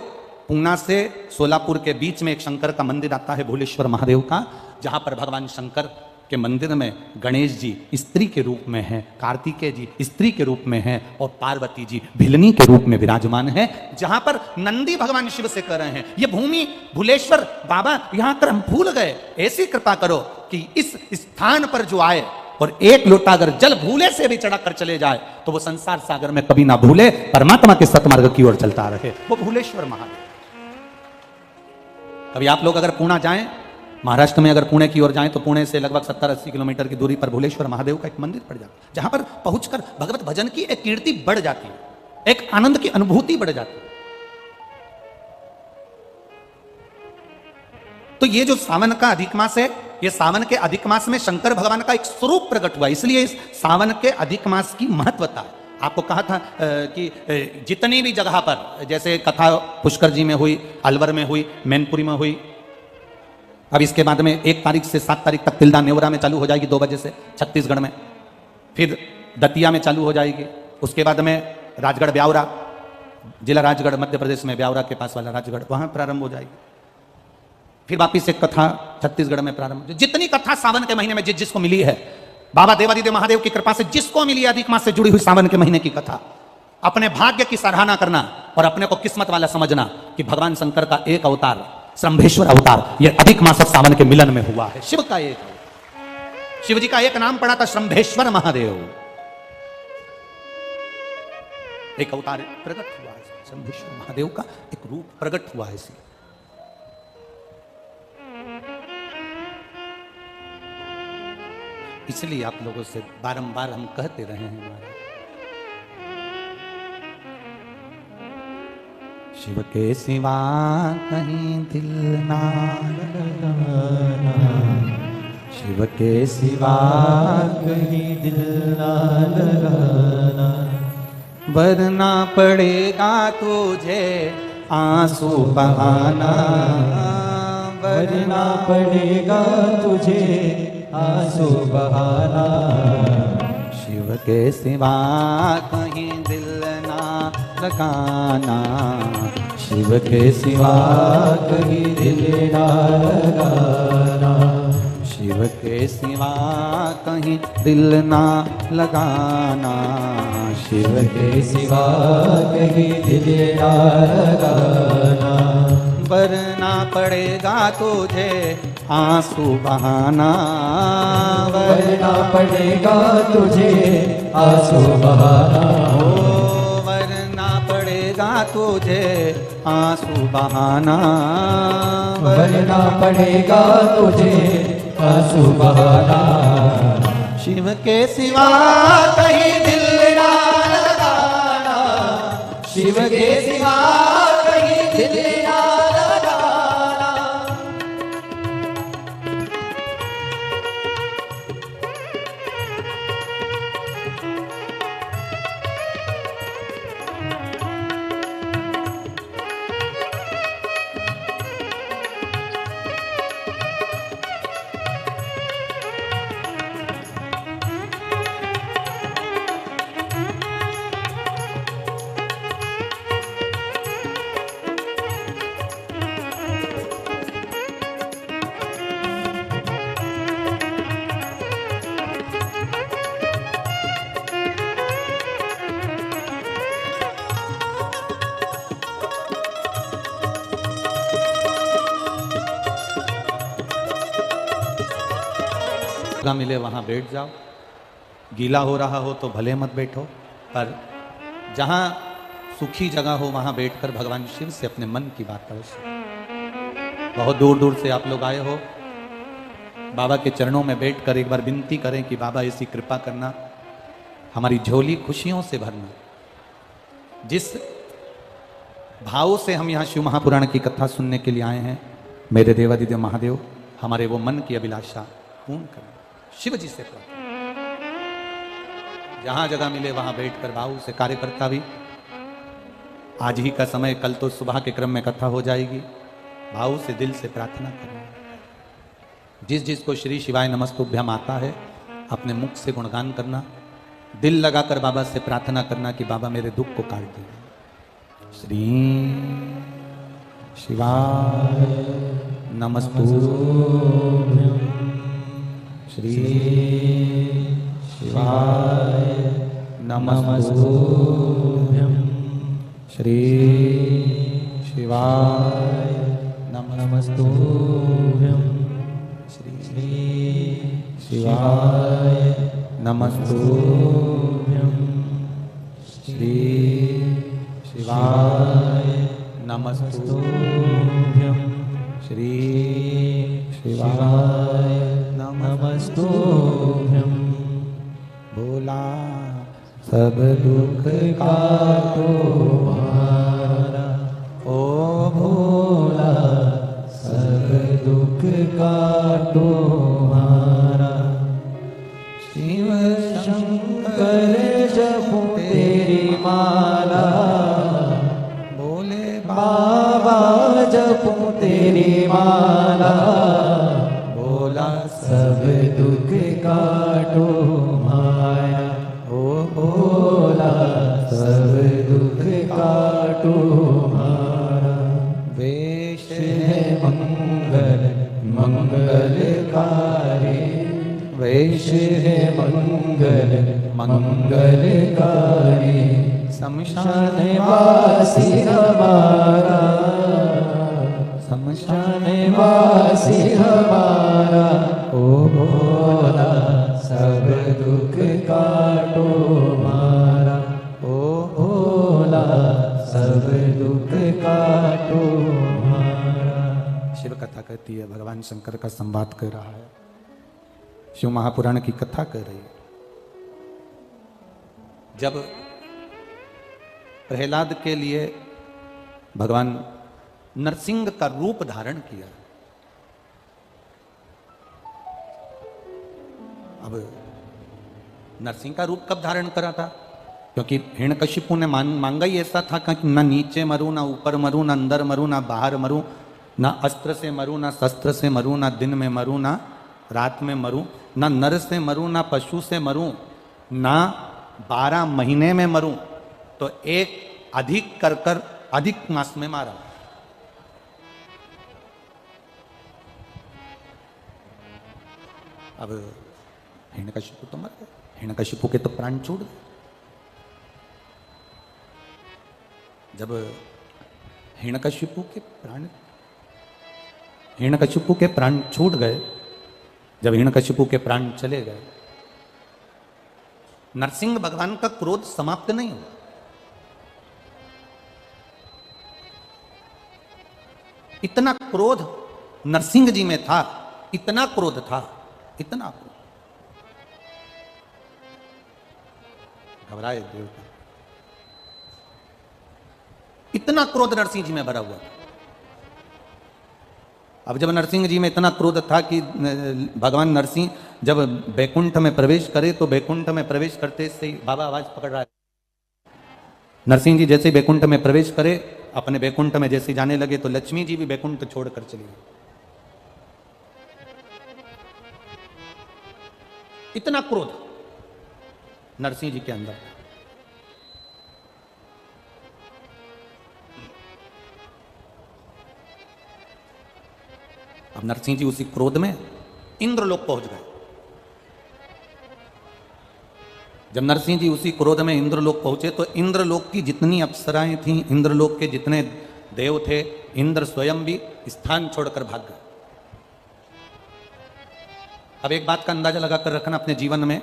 पूना से सोलापुर के बीच में एक शंकर का मंदिर आता है भूलेश्वर महादेव का, जहां पर भगवान शंकर के मंदिर में गणेश जी स्त्री के रूप में हैं, कार्तिकेय जी स्त्री के रूप में हैं और पार्वती जी भिलनी के रूप में विराजमान हैं। जहां पर नंदी भगवान शिव से कह रहे हैं, ये भूमि भूलेश्वर बाबा यहां कर हम भूल गए, ऐसी कृपा करो कि इस स्थान पर जो आए और एक लोटा अगर जल भूले से भी चढ़ा कर चले जाए तो वो संसार सागर में कभी ना भूले, परमात्मा के सतमार्ग की ओर चलता रहे, वो भूलेश्वर महादेव। कभी आप लोग अगर पूना जाएं, महाराष्ट्र में अगर पुणे की ओर जाएं तो पुणे से लगभग 70-80 किलोमीटर की दूरी पर भूलेश्वर महादेव का एक मंदिर पड़ जाता है, जहां पर पहुंचकर भगवत भजन की एक कीर्ति बढ़ जाती है, एक आनंद की अनुभूति बढ़ जाती है। तो ये जो सावन का अधिक मास है, ये सावन के अधिक मास में शंकर भगवान का एक स्वरूप प्रकट हुआ, इसलिए इस सावन के अधिक मास की महत्वता है। आपको कहा था कि जितनी भी जगह पर, जैसे कथा पुष्कर जी में हुई, अलवर में हुई, मैनपुरी में हुई, अब इसके बाद में 1 तारीख से 7 तारीख तक तिल्दा नेवरा में चालू हो जाएगी 2 बजे से छत्तीसगढ़ में, फिर दतिया में चालू हो जाएगी, उसके बाद में राजगढ़ ब्यावरा, जिला राजगढ़ मध्य प्रदेश में ब्यावरा के पास वाला राजगढ़, वहां प्रारंभ हो जाएगी। फिर वापिस एक कथा छत्तीसगढ़ में प्रारंभ। जितनी कथा सावन के महीने में जिसको मिली है, बाबा देवादिदेव महादेव की कृपा से जिसको मिली है अधिक मास से जुड़ी हुई सावन के महीने की कथा, अपने भाग्य की सराहना करना और अपने को किस्मत वाला समझना कि भगवान शंकर का एक अवतार, श्रम्भेश्वर अवतार, ये अधिक मास सावन के मिलन में हुआ है। शिव का एक, शिव जी का एक नाम पड़ा था श्रम्भेश्वर महादेव, एक अवतार प्रकट हुआ है, श्रम्भेश्वर महादेव का एक रूप प्रकट हुआ है। इसलिए आप लोगों से बारंबार हम कहते रहे हैं, शिव के सिवा कहीं दिल ना लगाना, शिव के सिवा कहीं दिल ना लगाना, वरना पड़ेगा तुझे आंसू बहाना, वरना पड़ेगा तुझे आंसू बहाना, शिव के सिवा कहीं दिल ना लगाना, शिव के सिवा कहीं दिल ना लगाना, शिव शिव के सिवा कहीं दिल ना लगाना, शिव के सिवा कहीं दिल ना लगाना, वरना पड़ेगा तुझे आंसू बहाना, वरना पड़ेगा तुझे आंसू बहाना, वरना पड़ेगा तुझे आंसू बहाना, वरना पड़ेगा तुझे आंसू बहाना, शिव के सिवा कहीं दिल ना लगाना, शिव के सिवा कहीं दिल ना लगाना, जगह मिले वहाँ बैठ जाओ, गीला हो रहा हो तो भले मत बैठो, पर जहाँ सुखी जगह हो वहाँ बैठकर भगवान शिव से अपने मन की बात करो। बहुत दूर दूर से आप लोग आए हो, बाबा के चरणों में बैठकर एक बार विनती करें कि बाबा ऐसी कृपा करना, हमारी झोली खुशियों से भरना। जिस भाव से हम यहाँ शिव महापुराण की कथा सुनने के लिए आए हैं, मेरे देवादिदेव महादेव हमारे वो मन की अभिलाषा पूर्ण करें। शिव जी से प्रार्थना, जहां जगह मिले वहां बैठकर भाव से कार्यकर्ता भी, आज ही का समय, कल तो सुबह के क्रम में कथा हो जाएगी, भाव से दिल से प्रार्थना करना। जिस जिसको श्री शिवाय नमस्तुभ्यम आता है अपने मुख से गुणगान करना, दिल लगाकर बाबा से प्रार्थना करना कि बाबा मेरे दुख को काट दीजिए। श्री शिवाय नमस्तुभ्यम, श्री शिवाय नमस्तुभ्यम, श्री शिवाय नमस्तुभ्यम, श्री शिवाय नमस्तुभ्यम, श्री शिवाय नमस्तुभ्यम, श्री शिवाय नमस्तुभ्यम। भोला सब दुख काटो हमारा, ओ भोला सब दुख काटो हमारा, शिव शंकर जपो तेरी माला, बोले बाबा जपो तेरी माला, भोला सब दुख काटो हमारा, ओ भोला सब दुख काटो हमारा, वेश है मंगल मंगलकारी, वेश है मंगल मंगलकारी, शमशान वासी हमारा, शमशान वासी हमारा, ओ भोला सब दुख काटो हमारा, ओ भोला सब दुख काटो हमारा। शिव कथा कहती है, भगवान शंकर का संवाद कर रहा है, शिव महापुराण की कथा कर रही है। जब प्रहलाद के लिए भगवान नरसिंह का रूप धारण किया, अब नरसिंह का रूप कब धारण करा था? क्योंकि हिरण्यकशिपु ने मांगा ही ऐसा था कि ना नीचे मरूं, ना ऊपर मरूं, ना अंदर मरूं, ना बाहर मरूं, ना अस्त्र से मरूं, ना शस्त्र से मरूं, ना दिन में मरूं, ना रात में मरूं, ना नर से मरूं, ना पशु से मरूं, ना 12 महीने में मरूं, तो एक अधिक कर अधिक मास में मारा। अब हिरण्यकशिपु तो मर गए, हिरण्यकशिपु के तो प्राण छूट गए। जब हिरण्यकशिपु के प्राण छूट गए, जब हिरण्यकशिपु के प्राण चले गए, नरसिंह भगवान का क्रोध समाप्त नहीं हुआ। इतना क्रोध नरसिंह जी में था, इतना क्रोध था, इतना क्रोध। घबराए देवता, इतना क्रोध नरसिंह जी में भरा हुआ था। अब जब नरसिंह जी में इतना क्रोध था कि भगवान नरसिंह जब बैकुंठ में प्रवेश करे तो बैकुंठ में प्रवेश करते से बाबा आवाज पकड़ रहा है। नरसिंह जी जैसे बैकुंठ में प्रवेश करे, अपने बैकुंठ में जैसे जाने लगे तो लक्ष्मी जी भी बैकुंठ छोड़कर चली गई। इतना क्रोध नरसिंह जी के अंदर था। अब नरसिंह जी उसी क्रोध में इंद्रलोक पहुंच गए। जब नरसिंह जी उसी क्रोध में इंद्रलोक पहुंचे तो इंद्रलोक की जितनी अप्सराएं थीं, इंद्रलोक के जितने देव थे, इंद्र स्वयं भी स्थान छोड़कर भाग गए। अब एक बात का अंदाजा लगाकर रखना अपने जीवन में,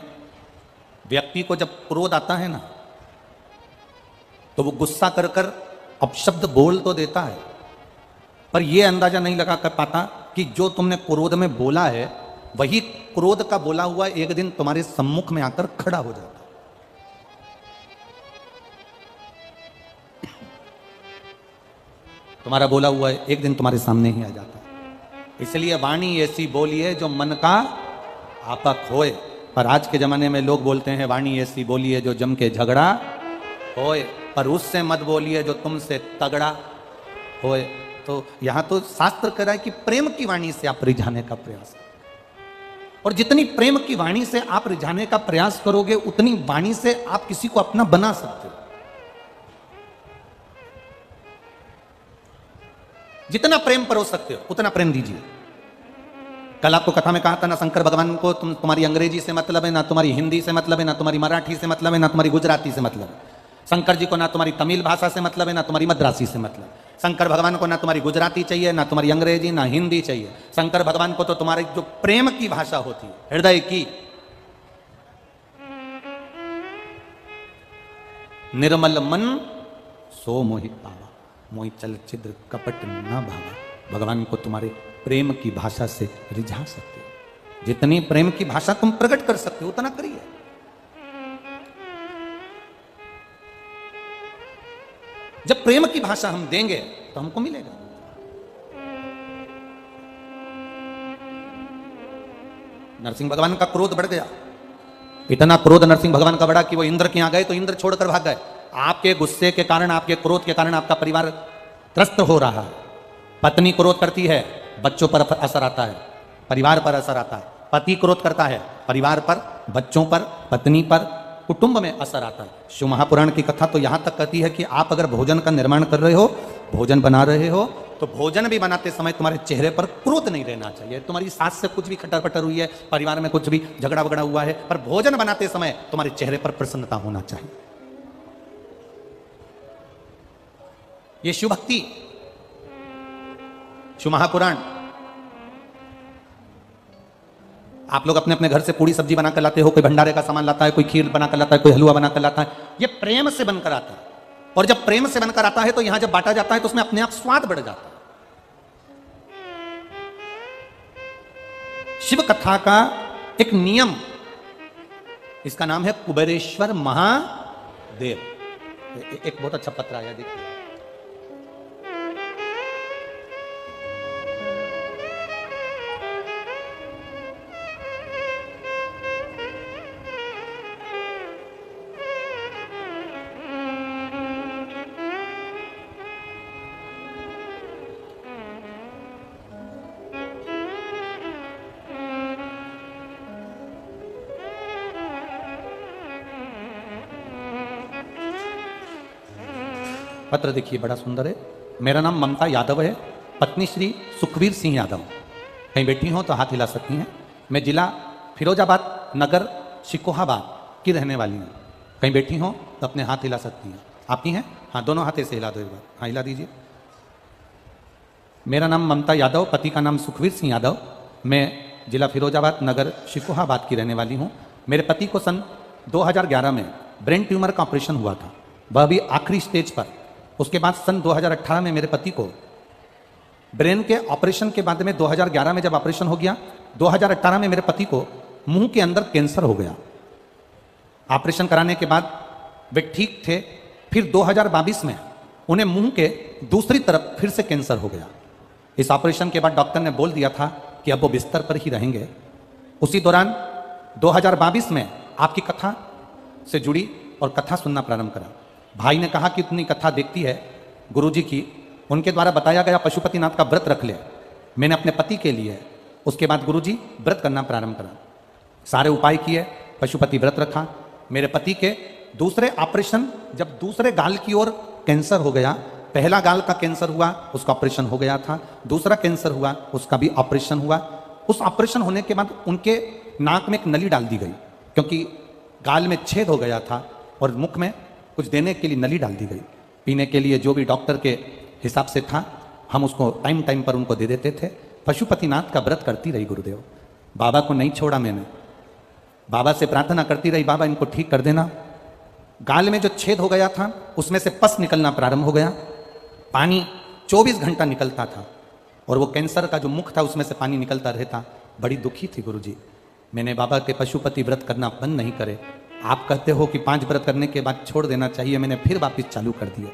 व्यक्ति को जब क्रोध आता है ना, तो वो गुस्सा कर कर अपशब्द बोल तो देता है, पर यह अंदाजा नहीं लगा कर पाता कि जो तुमने क्रोध में बोला है वही क्रोध का बोला हुआ एक दिन तुम्हारे सम्मुख में आकर खड़ा हो जाता है। तुम्हारा बोला हुआ एक दिन तुम्हारे सामने ही आ जाता है। इसलिए वाणी ऐसी बोलिए जो मन का आपा खोए। पर आज के जमाने में लोग बोलते हैं वाणी ऐसी बोलिए जो जम के झगड़ा होए, पर उससे मत बोलिए जो तुमसे तगड़ा होए। तो यहां तो शास्त्र कह रहा है कि प्रेम की वाणी से आप रिझाने का प्रयास करो, और जितनी प्रेम की वाणी से आप रिझाने का प्रयास करोगे उतनी वाणी से आप किसी को अपना बना सकते हो। जितना प्रेम परोस सकते हो उतना प्रेम दीजिए। कल आपको कथा में कहा था ना, शंकर भगवान को तुम्हारी अंग्रेजी से मतलब है, ना तुम्हारी हिंदी से मतलब है, ना तुम्हारी मराठी से मतलब है, ना तुम्हारी गुजराती से मतलब है। शंकर जी को ना तुम्हारी तमिल भाषा से मतलब है, ना तुम्हारी मद्रासी से मतलब। शंकर भगवान को ना तुम्हारी गुजराती चाहिए, ना तुम्हारी अंग्रेजी, ना हिंदी चाहिए। शंकर भगवान को तो तुम्हारी जो प्रेम की भाषा होती है, हृदय की, निर्मल मन सो मोहि पावा, मोहि चल छिद्र कपट न भावा। भगवान को तुम्हारे प्रेम की भाषा से रिझा सकते हो। जितनी प्रेम की भाषा तुम प्रकट कर सकते हो उतना करिए। जब प्रेम की भाषा हम देंगे तो हमको मिलेगा। नरसिंह भगवान का क्रोध बढ़ गया, इतना क्रोध नरसिंह भगवान का बढ़ा कि वो इंद्र के यहां गए तो इंद्र छोड़कर भाग गए। आपके गुस्से के कारण, आपके क्रोध के कारण आपका परिवार त्रस्त हो रहा है। पत्नी क्रोध करती है, बच्चों पर असर आता है, परिवार पर असर आता है। पति क्रोध करता है, परिवार पर, बच्चों पर, पत्नी पर, कुटुंब में असर आता है। शिव महापुराण की कथा तो यहां तक कहती है कि आप अगर भोजन का निर्माण कर रहे हो, भोजन बना रहे हो, तो भोजन भी बनाते समय तुम्हारे चेहरे पर क्रोध नहीं रहना चाहिए। तुम्हारी सास से कुछ भी खटर पटर हुई है, परिवार में कुछ भी झगड़ा वगड़ा हुआ है, पर भोजन बनाते समय तुम्हारे चेहरे पर प्रसन्नता होना चाहिए। ये शिव भक्ति, शिव महापुराण। आप लोग अपने अपने घर से पूरी सब्जी बनाकर लाते हो, कोई भंडारे का सामान लाता है, कोई खीर बनाकर लाता है, कोई हलवा बनाकर लाता है। ये प्रेम से बनकर आता है, और जब प्रेम से बनकर आता है तो यहां जब बांटा जाता है तो उसमें अपने आप स्वाद बढ़ जाता है। शिव कथा का एक नियम, इसका नाम है कुबेरेश्वर महादेव। एक बहुत अच्छा पत्र आया, देखिए। पत्र देखिए, बड़ा सुंदर है। मेरा नाम ममता यादव है, पत्नी श्री सुखवीर सिंह यादव। कहीं बैठी हो तो हाथ हिला सकती हैं। मैं जिला फिरोजाबाद नगर शिकोहाबाद की रहने वाली हैं। कहीं बैठी हो तो अपने हाथ हिला सकती हैं। आपकी हैं? हाँ, दोनों हाथ से हिला दो एक बार। हाँ, हिला दीजिए। मेरा नाम ममता यादव, पति का नाम सुखवीर सिंह यादव। मैं जिला फिरोजाबाद नगर शिकोहाबाद की रहने वाली हूँ। मेरे पति को सन 2011 में ब्रेन ट्यूमर का ऑपरेशन हुआ था, वह भी आखिरी स्टेज पर। उसके बाद सन 2018 में मेरे पति को ब्रेन के ऑपरेशन के बाद में 2011 में जब ऑपरेशन हो गया, 2018 में मेरे पति को मुंह के अंदर कैंसर हो गया। ऑपरेशन कराने के बाद वे ठीक थे, फिर 2022 में उन्हें मुंह के दूसरी तरफ फिर से कैंसर हो गया। इस ऑपरेशन के बाद डॉक्टर ने बोल दिया था कि अब वो बिस्तर पर ही रहेंगे। उसी दौरान 2022 में आपकी कथा से जुड़ी और कथा सुनना प्रारंभ करा। भाई ने कहा कि इतनी कथा देखती है गुरुजी की, उनके द्वारा बताया गया पशुपतिनाथ का व्रत रख ले। मैंने अपने पति के लिए उसके बाद गुरुजी व्रत करना प्रारंभ करा। सारे उपाय किए, पशुपति व्रत रखा। मेरे पति के दूसरे ऑपरेशन, जब दूसरे गाल की ओर कैंसर हो गया, पहला गाल का कैंसर हुआ उसका ऑपरेशन हो गया था, दूसरा कैंसर हुआ उसका भी ऑपरेशन हुआ। उस ऑपरेशन होने के बाद उनके नाक में एक नली डाल दी गई, क्योंकि गाल में छेद हो गया था और मुख में कुछ देने के लिए नली डाल दी गई। पीने के लिए जो भी डॉक्टर के हिसाब से था हम उसको टाइम टाइम पर उनको दे देते थे। पशुपतिनाथ का व्रत करती रही गुरुदेव, बाबा को नहीं छोड़ा मैंने। बाबा से प्रार्थना करती रही, बाबा इनको ठीक कर देना। गाल में जो छेद हो गया था उसमें से पस निकलना प्रारंभ हो गया। पानी 24 घंटा निकलता था और वो कैंसर का जो मुख था उसमें से पानी निकलता रहता। बड़ी दुखी थी गुरुजी। मैंने बाबा के पशुपति व्रत करना बंद नहीं करे। आप कहते हो कि 5 व्रत करने के बाद छोड़ देना चाहिए, मैंने फिर वापस चालू कर दिए।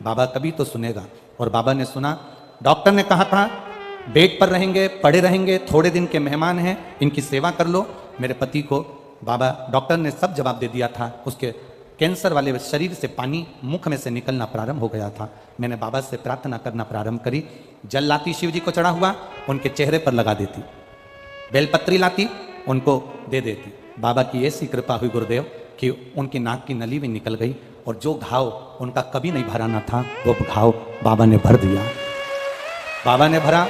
बाबा कभी तो सुनेगा, और बाबा ने सुना। डॉक्टर ने कहा था बेड पर रहेंगे, पड़े रहेंगे, थोड़े दिन के मेहमान हैं, इनकी सेवा कर लो। मेरे पति को बाबा डॉक्टर ने सब जवाब दे दिया था। उसके कैंसर वाले शरीर से पानी मुख में से निकलना प्रारंभ हो गया था। मैंने बाबा से प्रार्थना करना प्रारंभ करी। जल लाती शिव जी को चढ़ा हुआ, उनके चेहरे पर लगा देती। बेलपत्री लाती, उनको दे देती। बाबा की ऐसी कृपा हुई गुरुदेव कि उनकी नाक की नली भी निकल गई, और जो घाव उनका कभी नहीं भराना था वो घाव बाबा ने भर दिया। बाबा ने भरा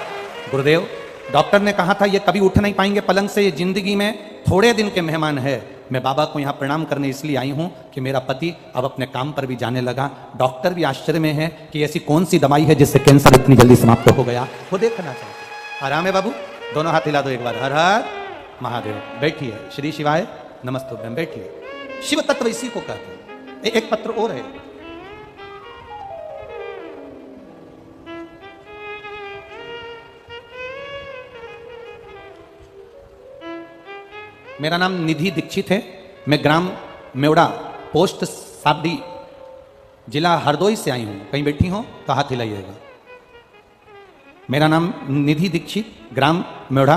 गुरुदेव। डॉक्टर ने कहा था ये कभी उठ नहीं पाएंगे पलंग से, ये जिंदगी में थोड़े दिन के मेहमान है। मैं बाबा को यहाँ प्रणाम करने इसलिए आई हूँ कि मेरा पति अब अपने काम पर भी जाने लगा। डॉक्टर भी आश्चर्य में है कि ऐसी कौन सी दवाई है जिससे कैंसर इतनी जल्दी समाप्त हो गया, वो देखना चाहिए। आराम है बाबू, दोनों हाथ हिला दो एक बार। हर हर महादेव। बैठिए। श्री शिवाय नमस्तुभ्यम। बैठिए। शिव तत्व इसी को कहते हैं। एक पत्र और है। मेरा नाम निधि दीक्षित है। मैं ग्राम मेवड़ा, पोस्ट साबडी, जिला हरदोई से आई हूं। कहीं बैठी हो तो हाथ हिलाइएगा। मेरा नाम निधि दीक्षित, ग्राम मेवड़ा,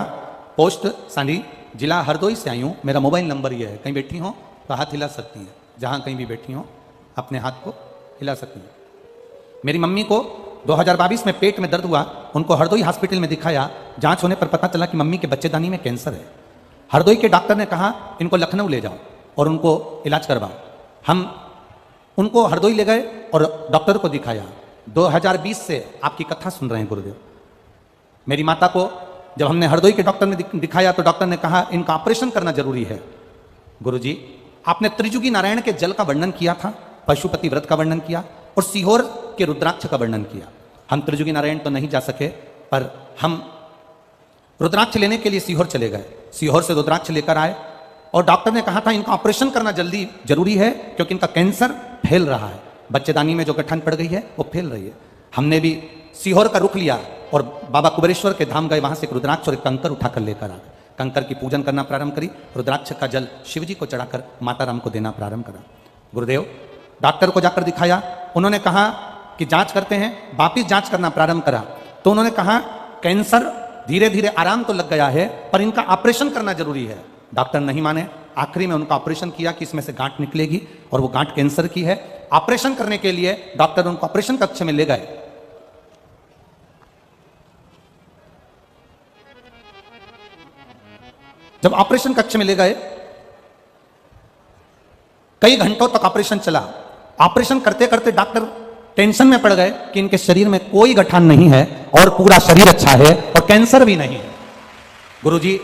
पोस्ट सांडी, जिला हरदोई से आई हूं। मेरा मोबाइल नंबर ये है। कहीं बैठी हो तो हाथ हिला सकती हैं। जहां कहीं भी बैठी हो अपने हाथ को हिला सकती हैं। मेरी मम्मी को 2022 में पेट में दर्द हुआ, उनको हरदोई हॉस्पिटल में दिखाया। जांच होने पर पता चला कि मम्मी के बच्चेदानी में कैंसर है। हरदोई के डॉक्टर ने कहा इनको लखनऊ ले जाओ और उनको इलाज करवाओ। हम उनको हरदोई ले गए और डॉक्टर को दिखाया। 2020 से आपकी कथा सुन रहे हैं गुरुदेव। मेरी माता को जब हमने हरदोई के डॉक्टर ने दिखाया तो डॉक्टर ने कहा इनका ऑपरेशन करना जरूरी है। गुरुजी, आपने त्रिजुगी नारायण के जल का वर्णन किया था, पशुपति व्रत का वर्णन किया और सीहोर के रुद्राक्ष का वर्णन किया। हम त्रिजुगी नारायण तो नहीं जा सके, पर हम रुद्राक्ष लेने के लिए सीहोर चले गए। सीहोर से रुद्राक्ष लेकर आए और डॉक्टर ने कहा था इनका ऑपरेशन करना जल्दी जरूरी है, क्योंकि इनका कैंसर फैल रहा है। बच्चेदानी में जो गठन पड़ गई है वो फैल रही है। हमने भी सीहोर का रुख लिया और बाबा कुबेरेश्वर के धाम गए। वहां से एक रुद्राक्ष और एक कंकर उठाकर लेकर आ गए। कंकर की पूजन करना प्रारंभ करी। रुद्राक्ष का जल शिव जी को चढ़ाकर माता राम को देना प्रारंभ करा। गुरुदेव, डॉक्टर को जाकर दिखाया। उन्होंने कहा कि जांच करते हैं। वापिस जांच करना प्रारंभ करा तो उन्होंने कहा कैंसर धीरे धीरे आराम तो लग गया है, पर इनका ऑपरेशन करना जरूरी है। डॉक्टर नहीं माने। आखिरी में उनका ऑपरेशन किया कि इसमें से गांठ निकलेगी और वो गांठ कैंसर की है। ऑपरेशन करने के लिए डॉक्टर उनको ऑपरेशन कक्ष में ले गए। जब ऑपरेशन कक्ष में ले गए, कई घंटों तक ऑपरेशन चला। ऑपरेशन करते करते डॉक्टर टेंशन में पड़ गए कि इनके शरीर में कोई गठान नहीं है और पूरा शरीर अच्छा है और कैंसर भी नहीं है। गुरुजी,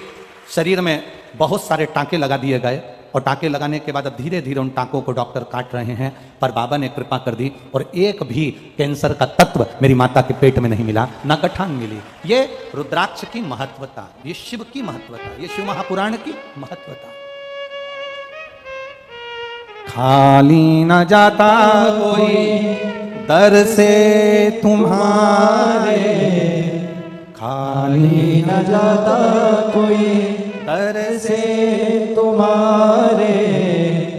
शरीर में बहुत सारे टाँके लगा दिए गए और टाँके लगाने के बाद अब धीरे धीरे उन टाँकों को डॉक्टर काट रहे हैं, पर बाबा ने कृपा कर दी और एक भी कैंसर का तत्व मेरी माता के पेट में नहीं मिला, न गठान मिली। ये रुद्राक्ष की महत्वता, ये शिव की महत्वता, ये शिव महापुराण की महत्वता। खाली न जाता कोई दर से तुम्हारे, खाली न जाता कोई दर से तुम्हारे,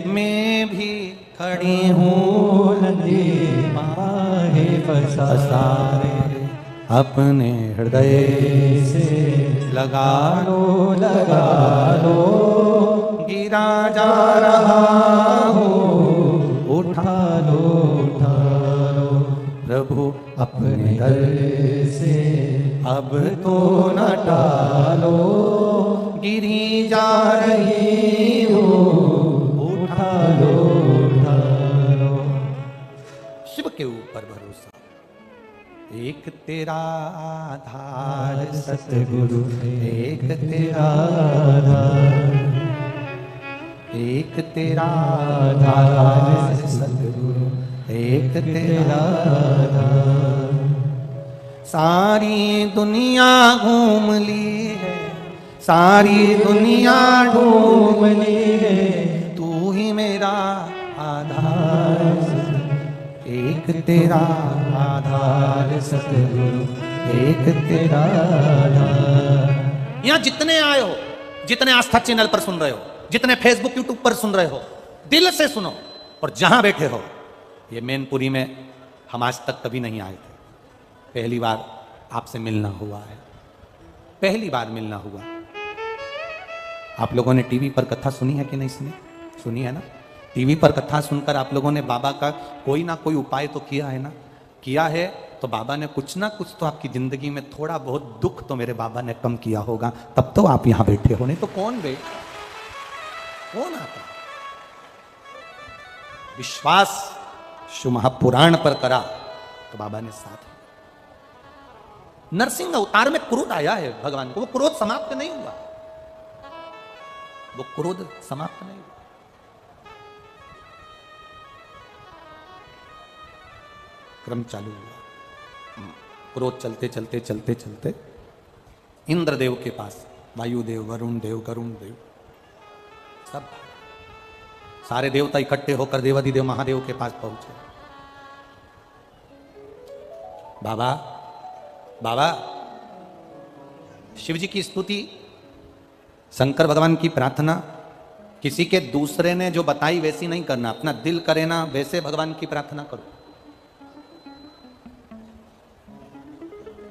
मैं भी खड़ी हूँ नदी माहे पसारे, अपने हृदय से लगा लगा लो, गिरा जा रहा हूँ, उठा लो उठा लो, प्रभु अपने दर से अब तो न टालो, गिरी जा रही हो उठा लो उठा लो। शिव के ऊपर भरोसा। एक तेरा आधार सतगुरु एक तेरा आधार, एक तेरा आधार सतगुरु एक तेरा आधार। सारी दुनिया घूम ली है, सारी दुनिया ढूंढ घूम ली है, तू ही मेरा आधार, एक तेरा आधार सतगुरु एक तेरा आधार। यहाँ जितने आए हो, जितने आस्था चैनल पर सुन रहे हो, जितने फेसबुक यूट्यूब पर सुन रहे हो, दिल से सुनो। और जहां बैठे हो, ये मैनपुरी में हम आज तक कभी नहीं आए थे, पहली बार आपसे मिलना हुआ है, पहली बार मिलना हुआ। आप लोगों ने टीवी पर कथा सुनी है कि नहीं सुनी? सुनी है ना? टीवी पर कथा सुनकर आप लोगों ने बाबा का कोई ना कोई उपाय तो किया है ना? किया है तो बाबा ने कुछ ना कुछ तो आपकी जिंदगी में थोड़ा बहुत दुख तो मेरे बाबा ने कम किया होगा, तब तो आप यहां बैठे हो, नहीं तो कौन कौन आता? विश्वास शिव महापुराण पर करा तो बाबा ने साथ। नरसिंह अवतार में क्रोध आया है भगवान को, वो क्रोध समाप्त नहीं हुआ, वो क्रोध समाप्त नहीं हुआ। क्रम चालू हुआ, क्रोध चलते चलते चलते चलते इंद्रदेव के पास, वायुदेव, वरुण देव, गरुण देव, सब सारे देवता इकट्ठे होकर देवाधिदेव महादेव के पास पहुंचे। बाबा बाबा, शिव जी की स्तुति, शंकर भगवान की प्रार्थना किसी के दूसरे ने जो बताई वैसी नहीं करना, अपना दिल करे ना वैसे भगवान की प्रार्थना करो।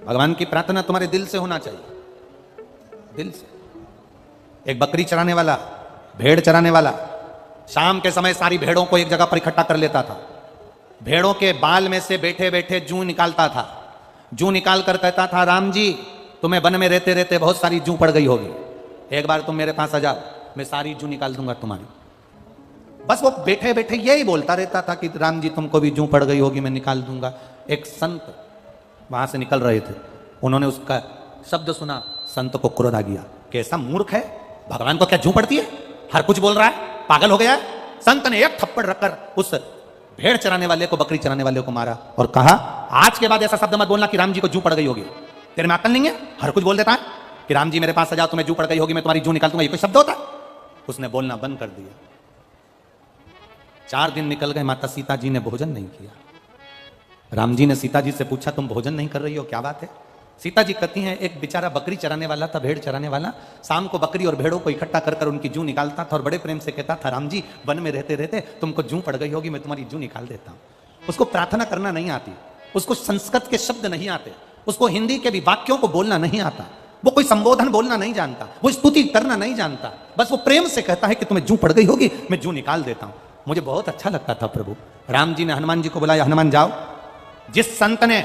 भगवान की प्रार्थना तुम्हारे दिल से होना चाहिए, दिल से। एक बकरी चराने वाला, भेड़ चराने वाला शाम के समय सारी भेड़ों को एक जगह पर इकट्ठा कर लेता था, भेड़ों के बाल में से बैठे बैठे जूं निकालता था, जूं निकाल कर कहता था, राम जी तुम्हें वन में रहते रहते बहुत सारी जूं पड़ गई होगी, एक बार तुम मेरे पास आ जाओ, मैं सारी जूं निकाल दूंगा तुम्हारी। बस वो बैठे बैठे यही बोलता रहता था कि राम जी तुमको भी जूं पड़ गई होगी, मैं निकाल दूंगा। एक संत वहां से निकल रहे थे, उन्होंने उसका शब्द सुना, संत को क्रोध आ गया, कैसा मूर्ख है, भगवान को क्या जूं पड़ती है, हर कुछ बोल रहा है, पागल हो गया है। संत ने एक थप्पड़ रखकर उस भेड़ चराने वाले को, बकरी चराने वाले को मारा और कहा, आज के बाद ऐसा शब्द मत बोलना कि राम जी को जूं पड़ गई होगी, तेरे में अकल नहीं है, हर कुछ बोल देता है कि राम जी मेरे पास आ जाओ, तुम्हें जूं पड़ गई होगी, मैं तुम्हारी जूं निकाल दूंगा, ये कोई शब्द होता है? उसने बोलना बंद कर दिया। 4 दिन निकल गए, माता सीता जी ने भोजन नहीं किया। राम जी ने सीता जी से पूछा, तुम भोजन नहीं कर रही हो, क्या बात है? सीता जी कहती हैं, एक बेचारा बकरी चराने वाला था, भेड़ चराने वाला, शाम को बकरी और भेड़ों को इकट्ठा कर उनकी जूं निकालता था और बड़े प्रेम से कहता था, राम जी वन में रहते रहते तुमको जूं पड़ गई होगी, मैं तुम्हारी जूं निकाल देता हूं। उसको प्रार्थना करना नहीं आती, उसको संस्कृत के शब्द नहीं आते, उसको हिंदी के भी वाक्यों को बोलना नहीं आता, वो कोई संबोधन बोलना नहीं जानता, वो स्तुति करना नहीं जानता, बस वो प्रेम से कहता है कि तुम्हें जूं पड़ गई होगी, मैं जूं निकाल देता हूं। मुझे बहुत अच्छा लगता था प्रभु। राम जी ने हनुमान जी को बुलाया, हनुमान जाओ, जिस संत ने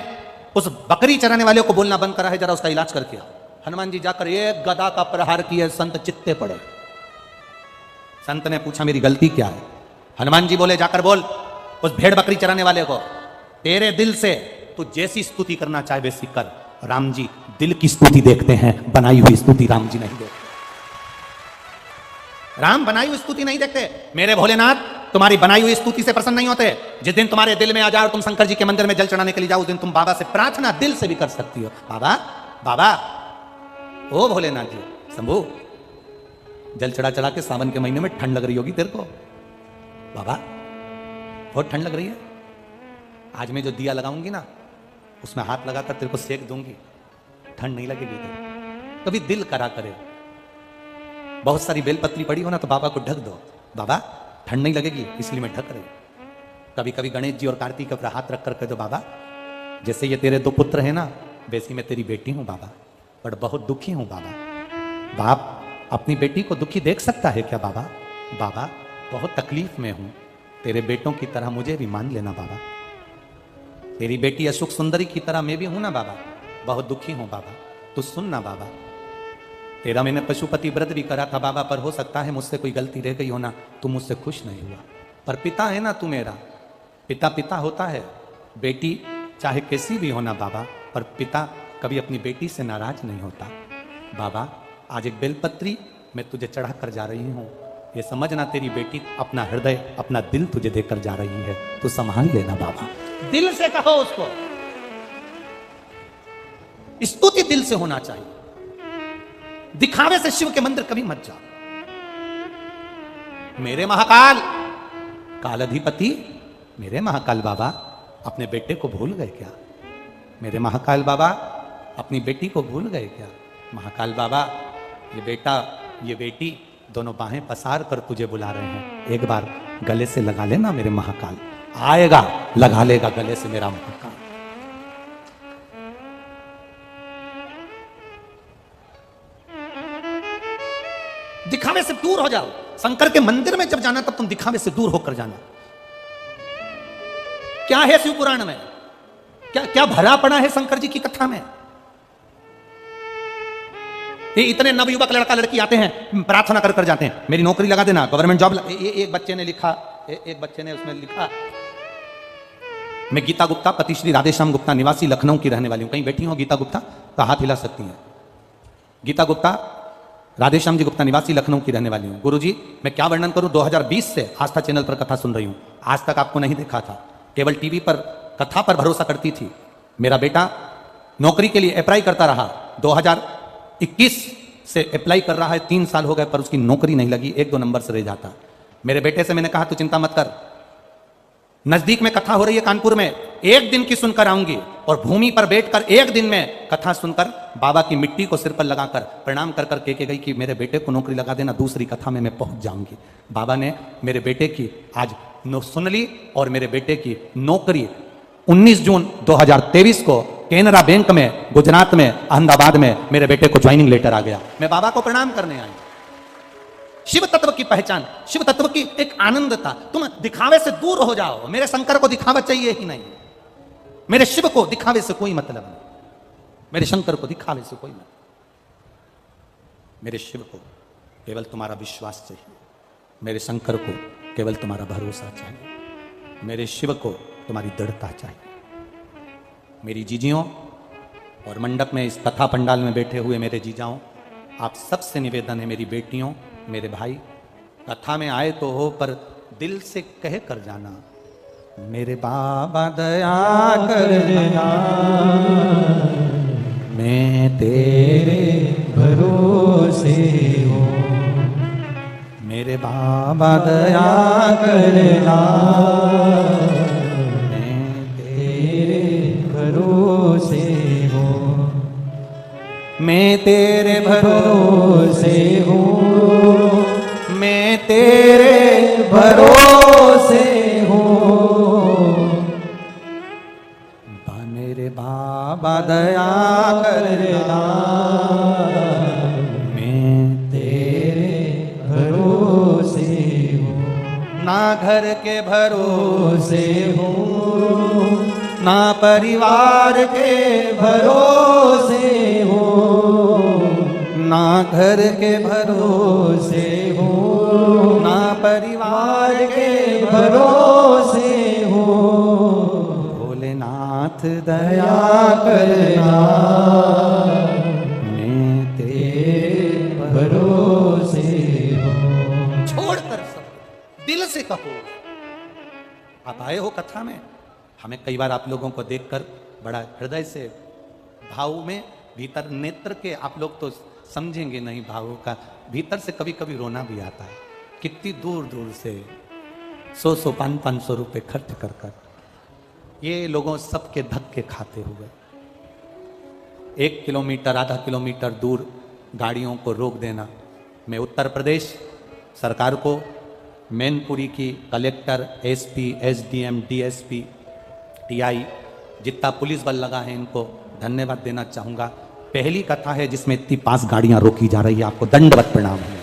उस बकरी चराने वाले को बोलना बंद करा है, जरा उसका इलाज करके आओ। हनुमान जी जाकर एक गदा का प्रहार किया, संत चित्ते पड़े। संत ने पूछा, मेरी गलती क्या है? हनुमान जी बोले, जाकर बोल उस भेड़ बकरी चराने वाले को, तेरे दिल से तू जैसी स्तुति करना चाहे वैसी कर। राम जी दिल की स्तुति देखते हैं, बनाई हुई स्तुति राम जी नहीं देखते। राम बनाई हुई स्तुति नहीं देखते। मेरे भोलेनाथ तुम्हारी बनाई हुई स्तुति से प्रसन्न नहीं होते। जिस दिन तुम्हारे दिल में आ जाए और तुम शंकर जी के मंदिर में जल चढ़ाने के लिए जाओ, उस दिन तुम बाबा से प्रार्थना दिल से भी कर सकती हो। बाबा बाबा ओ भोलेनाथ जी, शंभू जल चढ़ा चढ़ा के सावन के महीने में ठंड लग रही होगी तेरे को। बाबा बहुत ठंड लग रही है, आज मैं जो दिया लगाऊंगी ना उसमें हाथ लगाकर तेरे को सेक दूंगी, ठंड नहीं लगेगी तेरे। कभी दिल करा करे, बहुत सारी बेलपत्री पड़ी हो ना तो बाबा को ढक दो, बाबा ठंड नहीं लगेगी इसलिए मैं ढक रही। कभी कभी गणेश जी और कार्तिक पर हाथ रख कर कह दो, बाबा जैसे ये तेरे 2 पुत्र हैं ना वैसी मैं तेरी बेटी हूं बाबा, बट बहुत दुखी हूं बाबा। बाप अपनी बेटी को दुखी देख सकता है क्या बाबा? बाबा बहुत तकलीफ में हूं, तेरे बेटों की तरह मुझे भी मान लेना बाबा। तेरी बेटी अशोक सुंदरी की तरह मैं भी हूं ना बाबा, बहुत दुखी हूं बाबा, तू सुन ना बाबा। तेरा मैंने पशुपति व्रत भी करा था बाबा, पर हो सकता है मुझसे कोई गलती रह गई हो ना, तू मुझसे खुश नहीं हुआ। पर पिता है ना तू मेरा, पिता पिता होता है। बेटी चाहे कैसी भी हो ना बाबा, पर पिता कभी अपनी बेटी से नाराज नहीं होता। बाबा आज एक बेलपत्री मैं तुझे चढ़ा कर जा रही हूं, ये समझना तेरी बेटी अपना हृदय अपना दिल तुझे देकर जा रही है, तू संभाल लेना बाबा। दिल से कहो उसको, स्तुति दिल से होना चाहिए। दिखावे से शिव के मंदिर कभी मत जाओ। मेरे महाकाल कालाधिपति, मेरे महाकाल बाबा अपने बेटे को भूल गए क्या? मेरे महाकाल बाबा अपनी बेटी को भूल गए क्या? महाकाल बाबा ये बेटा ये बेटी दोनों बाहें पसार कर तुझे बुला रहे हैं, एक बार गले से लगा लेना मेरे महाकाल। आएगा लगा लेगा गले से मेरा महाकाल। दिखावे से दूर हो जाओ। शंकर के मंदिर में जब जाना तब तुम दिखावे से दूर होकर जाना। क्या है शिव पुराण में, क्या क्या भरा पड़ा है शंकर जी की कथा में। ये इतने नवयुवक लड़का लड़की आते हैं प्रार्थना कर कर जाते हैं, मेरी नौकरी लगा देना, गवर्नमेंट जॉब। एक बच्चे ने लिखा, एक बच्चे ने उसमें लिखा, मैं गीता गुप्ता पति श्री राधेश्याम गुप्ता निवासी लखनऊ की रहने वाली हूं। कहीं बैठी हो गीता गुप्ता का हाथ हिला सकती हैं। गीता गुप्ता राधेश्याम जी गुप्ता निवासी लखनऊ की रहने वाली हूं। गुरुजी मैं क्या वर्णन करूं, 2020 से आस्था चैनल पर कथा सुन रही हूं। आज तक आपको नहीं देखा था, केवल टीवी पर कथा पर भरोसा करती थी। मेरा बेटा नौकरी के लिए अप्लाई करता रहा, 2021 से अप्लाई कर रहा है, 3 साल हो गए पर उसकी नौकरी नहीं लगी, 1-2 नंबर से रह जाता। मेरे बेटे से मैंने कहा तू चिंता मत कर, नजदीक में कथा हो रही है कानपुर में, 1 दिन की सुनकर आऊंगी और भूमि पर बैठकर 1 दिन में कथा सुनकर बाबा की मिट्टी को सिर पर लगाकर प्रणाम कर कर के गई कि मेरे बेटे को नौकरी लगा देना, दूसरी कथा में मैं पहुंच जाऊंगी। बाबा ने मेरे बेटे की आज सुन ली और मेरे बेटे की नौकरी 19 जून 2023 को केनरा बैंक में गुजरात में अहमदाबाद में मेरे बेटे को ज्वाइनिंग लेटर आ गया। मैं बाबा को प्रणाम करने आई। शिव तत्व की पहचान, शिव तत्व की एक आनंद था। तुम दिखावे से दूर हो जाओ। मेरे शंकर को दिखावा चाहिए ही नहीं, मेरे शिव को दिखावे से कोई मतलब नहीं, मेरे शंकर को दिखावे से कोई मतलब। मेरे शिव को केवल तुम्हारा विश्वास चाहिए, मेरे शंकर को केवल तुम्हारा भरोसा चाहिए, मेरे शिव को तुम्हारी दृढ़ता चाहिए। मेरी जीजियों और मंडप में इस कथा पंडाल में बैठे हुए मेरे जीजाओं, आप सबसे निवेदन है, मेरी बेटियों मेरे भाई, कथा में आए तो हो पर दिल से कह कर जाना, मेरे बाबा दया करना, मैं तेरे भरोसे हूँ। मेरे बाबा दया करना, मैं तेरे भरोसे हूँ। मैं तेरे भरोसे हूँ, मैं तेरे भरोसे हूँ। मेरे बाबा दया करना, मैं तेरे भरोसे हूँ। ना घर के भरोसे हूँ, ना परिवार के भरोसे हूँ। ना घर के भरोसे हूँ, ना परिवार के भरोसे हूँ। भोलेनाथ दया दया करना, मैं तेरे भरोसे हूँ। कहो। आप आए हो कथा में, हमें कई बार आप लोगों को देखकर बड़ा हृदय से भाव में भीतर नेत्र के, आप लोग तो समझेंगे नहीं भावों का, भीतर से कभी कभी रोना भी आता है। कितनी दूर दूर से 100 500 रुपए खर्च कर कर ये लोगों सबके धक्के खाते हुए 1 किलोमीटर आधा किलोमीटर दूर गाड़ियों को रोक देना। मैं उत्तर प्रदेश सरकार को, मैनपुरी की collector, SP, SDM, DSP, TI, जितना पुलिस बल लगा है इनको धन्यवाद देना चाहूंगा। पहली कथा है जिसमें इतनी 5 गाड़ियां रोकी जा रही है, आपको दंडवत प्रणाम है।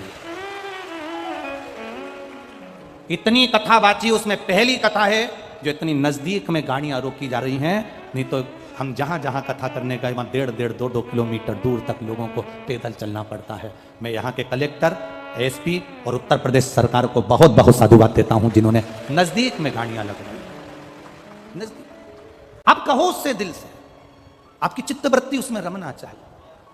इतनी कथा बाची, उसमें पहली कथा है जो इतनी नजदीक में गाड़ियां रोकी जा रही हैं। नहीं तो हम जहां जहां कथा करने गए वहां 1.5 2 किलोमीटर दूर तक लोगों को पैदल चलना पड़ता है। मैं यहाँ के कलेक्टर, एसपी और उत्तर प्रदेश सरकार को बहुत बहुत साधुवाद देता हूं जिन्होंने नजदीक में गाड़ियां लगवाई। नजदीक आप कहो उससे दिल से, आपकी चित्तवृत्ति उसमें रमना चाहिए।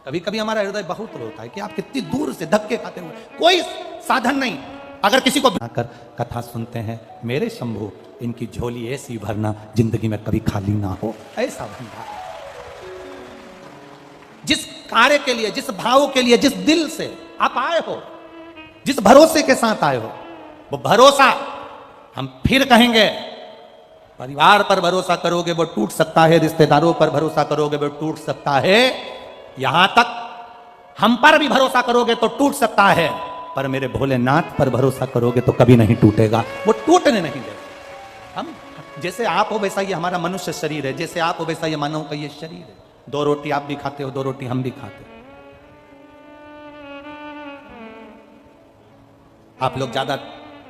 कभी कभी हमारा हृदय बहुत रोता है कि आप कितनी दूर से धक्के खाते हुए, कोई साधन नहीं, अगर किसी को कर कथा सुनते हैं, मेरे शंभू इनकी झोली ऐसी भरना जिंदगी में कभी खाली ना हो, ऐसा भंडार। जिस कार्य के लिए, जिस भाव के लिए, जिस दिल से आप आए हो, जिस भरोसे के साथ आए हो, वो भरोसा हम फिर कहेंगे, परिवार पर भरोसा करोगे वो टूट सकता है, रिश्तेदारों पर भरोसा करोगे वो टूट सकता है, यहां तक हम पर भी भरोसा करोगे तो टूट सकता है, पर मेरे भोलेनाथ पर भरोसा करोगे तो कभी नहीं टूटेगा, वो टूटने नहीं देगा। हम जैसे आप हो वैसा ये हमारा मनुष्य शरीर है, जैसे आप हो वैसा ये मानव का ये शरीर है। 2 रोटी आप भी खाते हो, 2 रोटी हम भी खाते हो। आप लोग ज्यादा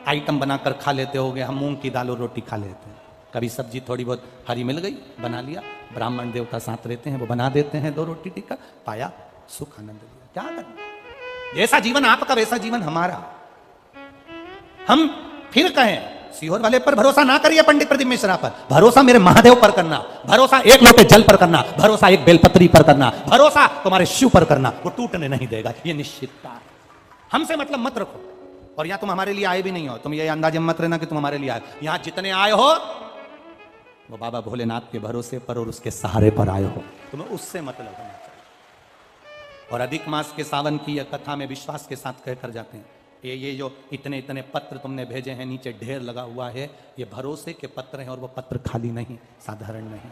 आइटम बनाकर खा लेते होगे, हम मूंग की दाल और रोटी खा लेते हैं। कभी सब्जी थोड़ी बहुत हरी मिल गई, बना लिया, ब्राह्मण देवता साथ रहते हैं वो बना देते हैं 2 रोटी टिक्का, पाया, सुख आनंद लिया। क्या करना, जैसा जीवन आपका वैसा जीवन हमारा। हम फिर कहें, सीहोर वाले पर भरोसा ना करिए, पंडित प्रदीप मिश्रा पर भरोसा मेरे महादेव पर करना, भरोसा 1 लोटे जल पर करना, भरोसा 1 बेलपत्री पर करना, भरोसा तुम्हारे शिव पर करना, वो टूटने नहीं देगा, ये निश्चितता। हमसे मतलब मत रखो, और यहां तुम हमारे लिए आए भी नहीं हो, तुम ये अंदाजे मत रहना कि तुम हमारे लिए आए। यहां जितने आए हो वो बाबा भोलेनाथ के भरोसे पर और उसके सहारे पर आए हो, तुम्हें उससे मतलब होना चाहिए। और अधिक मास के सावन की यह कथा में विश्वास के साथ कहकर जाते हैं, ये जो इतने इतने पत्र तुमने भेजे हैं, नीचे ढेर लगा हुआ है, ये भरोसे के पत्र हैं, और वो पत्र खाली नहीं, साधारण नहीं,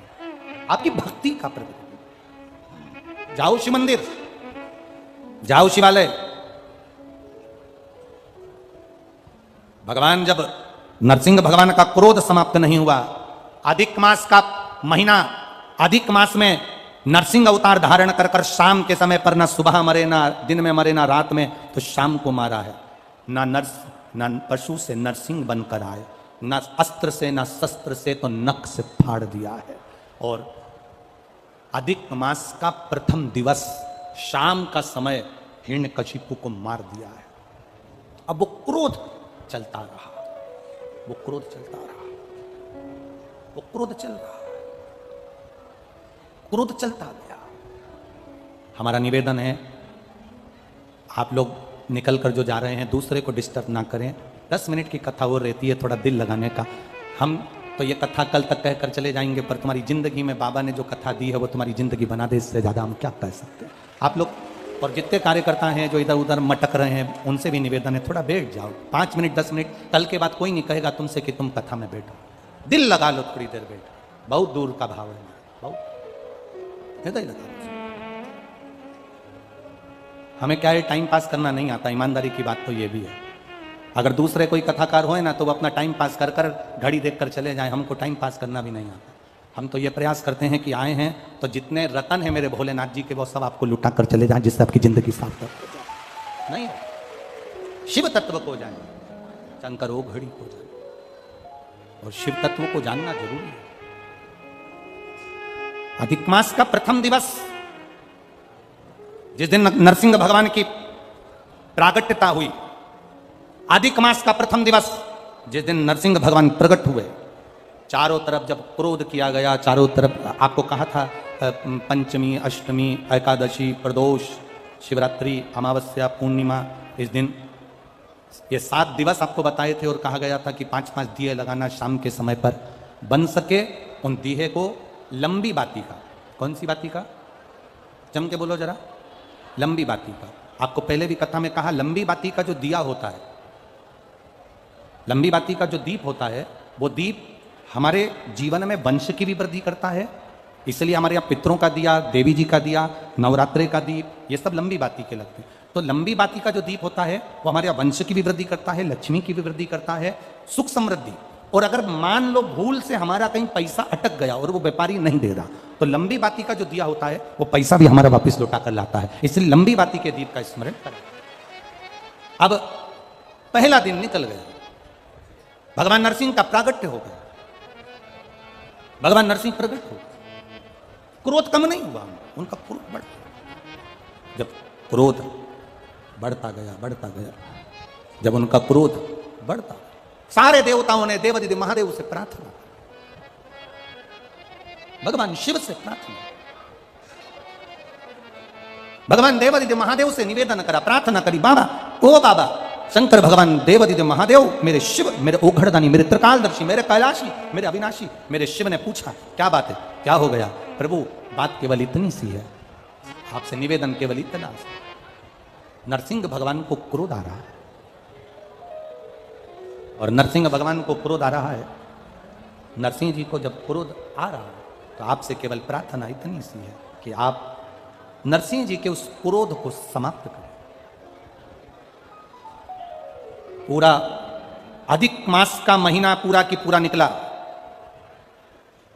आपकी भक्ति का प्रतीक। जाओ शिव मंदिर, जाओ शिवालय। भगवान, जब नरसिंह भगवान का क्रोध समाप्त नहीं हुआ, अधिक मास का महीना, अधिक मास में नरसिंह अवतार धारण कर कर शाम के समय पर, ना सुबह मरे, ना दिन में मरे, ना रात में, तो शाम को मारा है। ना पशु से नरसिंह बनकर आए, ना अस्त्र से, ना शस्त्र से, तो नख से फाड़ दिया है। और अधिक मास का प्रथम दिवस शाम का समय हिरण्यकशिपु को मार दिया है। अब वो क्रोध चलता रहा, वो क्रोध चलता रहा, वो क्रोध चल रहा, क्रोध चलता गया। हमारा निवेदन है, आप लोग निकल कर जो जा रहे हैं दूसरे को डिस्टर्ब ना करें। 10 मिनट की कथा और रहती है, थोड़ा दिल लगाने का। हम तो ये कथा कल तक कहकर चले जाएंगे, पर तुम्हारी जिंदगी में बाबा ने जो कथा दी है वो तुम्हारी जिंदगी बना दे, इससे ज्यादा हम क्या कह सकते हैं। आप लोग और जितने कार्यकर्ता हैं जो इधर उधर मटक रहे हैं, उनसे भी निवेदन है, थोड़ा बैठ जाओ 5 मिनट 10 मिनट। कल के बाद कोई नहीं कहेगा तुमसे कि तुम कथा में बैठो, दिल लगा लो, थोड़ी देर बैठो। बहुत दूर का भाव है, बहुत हृदय लगा। हमें क्या है, टाइम पास करना नहीं आता, ईमानदारी की बात तो ये भी है। अगर दूसरे कोई कथाकार होए ना तो वो अपना टाइम पास कर कर घड़ी देख कर चले जाए, हमको टाइम पास करना भी नहीं आता। हम तो ये प्रयास करते हैं कि आए हैं तो जितने रतन हैं मेरे भोलेनाथ जी के, वो सब आपको लुटा कर चले जाएं, जिससे आपकी जिंदगी सार्थक हो जाए। नहीं, शिव तत्व को जाए, शंकर ओ घड़ी को जाए, और शिव तत्व को जानना जरूरी है। अधिक मास का प्रथम दिवस, जिस दिन नरसिंह भगवान की प्रागट्यता हुई, अधिक मास का प्रथम दिवस, जिस दिन नरसिंह भगवान प्रकट हुए, चारों तरफ जब क्रोध किया गया, चारों तरफ आपको कहा था पंचमी, अष्टमी, एकादशी, प्रदोष, शिवरात्रि, अमावस्या, पूर्णिमा, इस दिन ये 7 दिवस आपको बताए थे और कहा गया था कि 5-5 दिए लगाना शाम के समय पर, बन सके उन दिए को लंबी बाती का। कौन सी बाती का? जम के बोलो जरा। लंबी बाती का। आपको पहले भी कथा में कहा, लंबी बाती का जो दिया होता है, लंबी बाती का जो दीप होता है, वो दीप हमारे जीवन में वंश की भी वृद्धि करता है। इसलिए हमारे यहाँ पितरों का दिया, देवी जी का दिया, नवरात्रे का दीप, ये सब लंबी बाती के लगते हैं। तो लंबी बाती का जो दीप होता है वो हमारे यहाँ वंश की भी वृद्धि करता है, लक्ष्मी की भी वृद्धि करता है, सुख समृद्धि। और अगर मान लो भूल से हमारा कहीं पैसा अटक गया और वो व्यापारी नहीं दे रहा, तो लंबी बाती का जो दिया होता है वो पैसा भी हमारा वापस लौटा कर लाता है। इसलिए लंबी बाती के दीप का स्मरण करें। अब पहला दिन निकल गया, भगवान नरसिंह का प्रागट्य हो गया, भगवान नरसिंह प्रकट हो गए। क्रोध कम नहीं हुआ, उनका क्रोध बढ़ गया। जब क्रोध बढ़ता गया, जब उनका क्रोध बढ़ता, सारे देवताओं ने देवादिदेव महादेव से प्रार्थना, भगवान शिव से प्रार्थना, भगवान देवादिदेव महादेव से निवेदन करा, प्रार्थना करी, बाबा, ओ बाबा शंकर भगवान देवादिदेव महादेव, मेरे शिव, मेरे ओघड़दानी, मेरे त्रिकालदर्शी, मेरे कैलाशी, मेरे अविनाशी। मेरे शिव ने पूछा, क्या बात है, क्या हो गया? प्रभु, बात केवल इतनी सी है, आपसे निवेदन केवल इतना सा। नरसिंह भगवान को क्रोध आ रहा है, और नरसिंह भगवान को क्रोध आ रहा है, नरसिंह जी को जब क्रोध आ रहा है तो आपसे केवल प्रार्थना इतनी सी है कि आप नरसिंह जी के उस क्रोध को समाप्त करें। पूरा अधिक मास का महीना पूरा की पूरा निकला,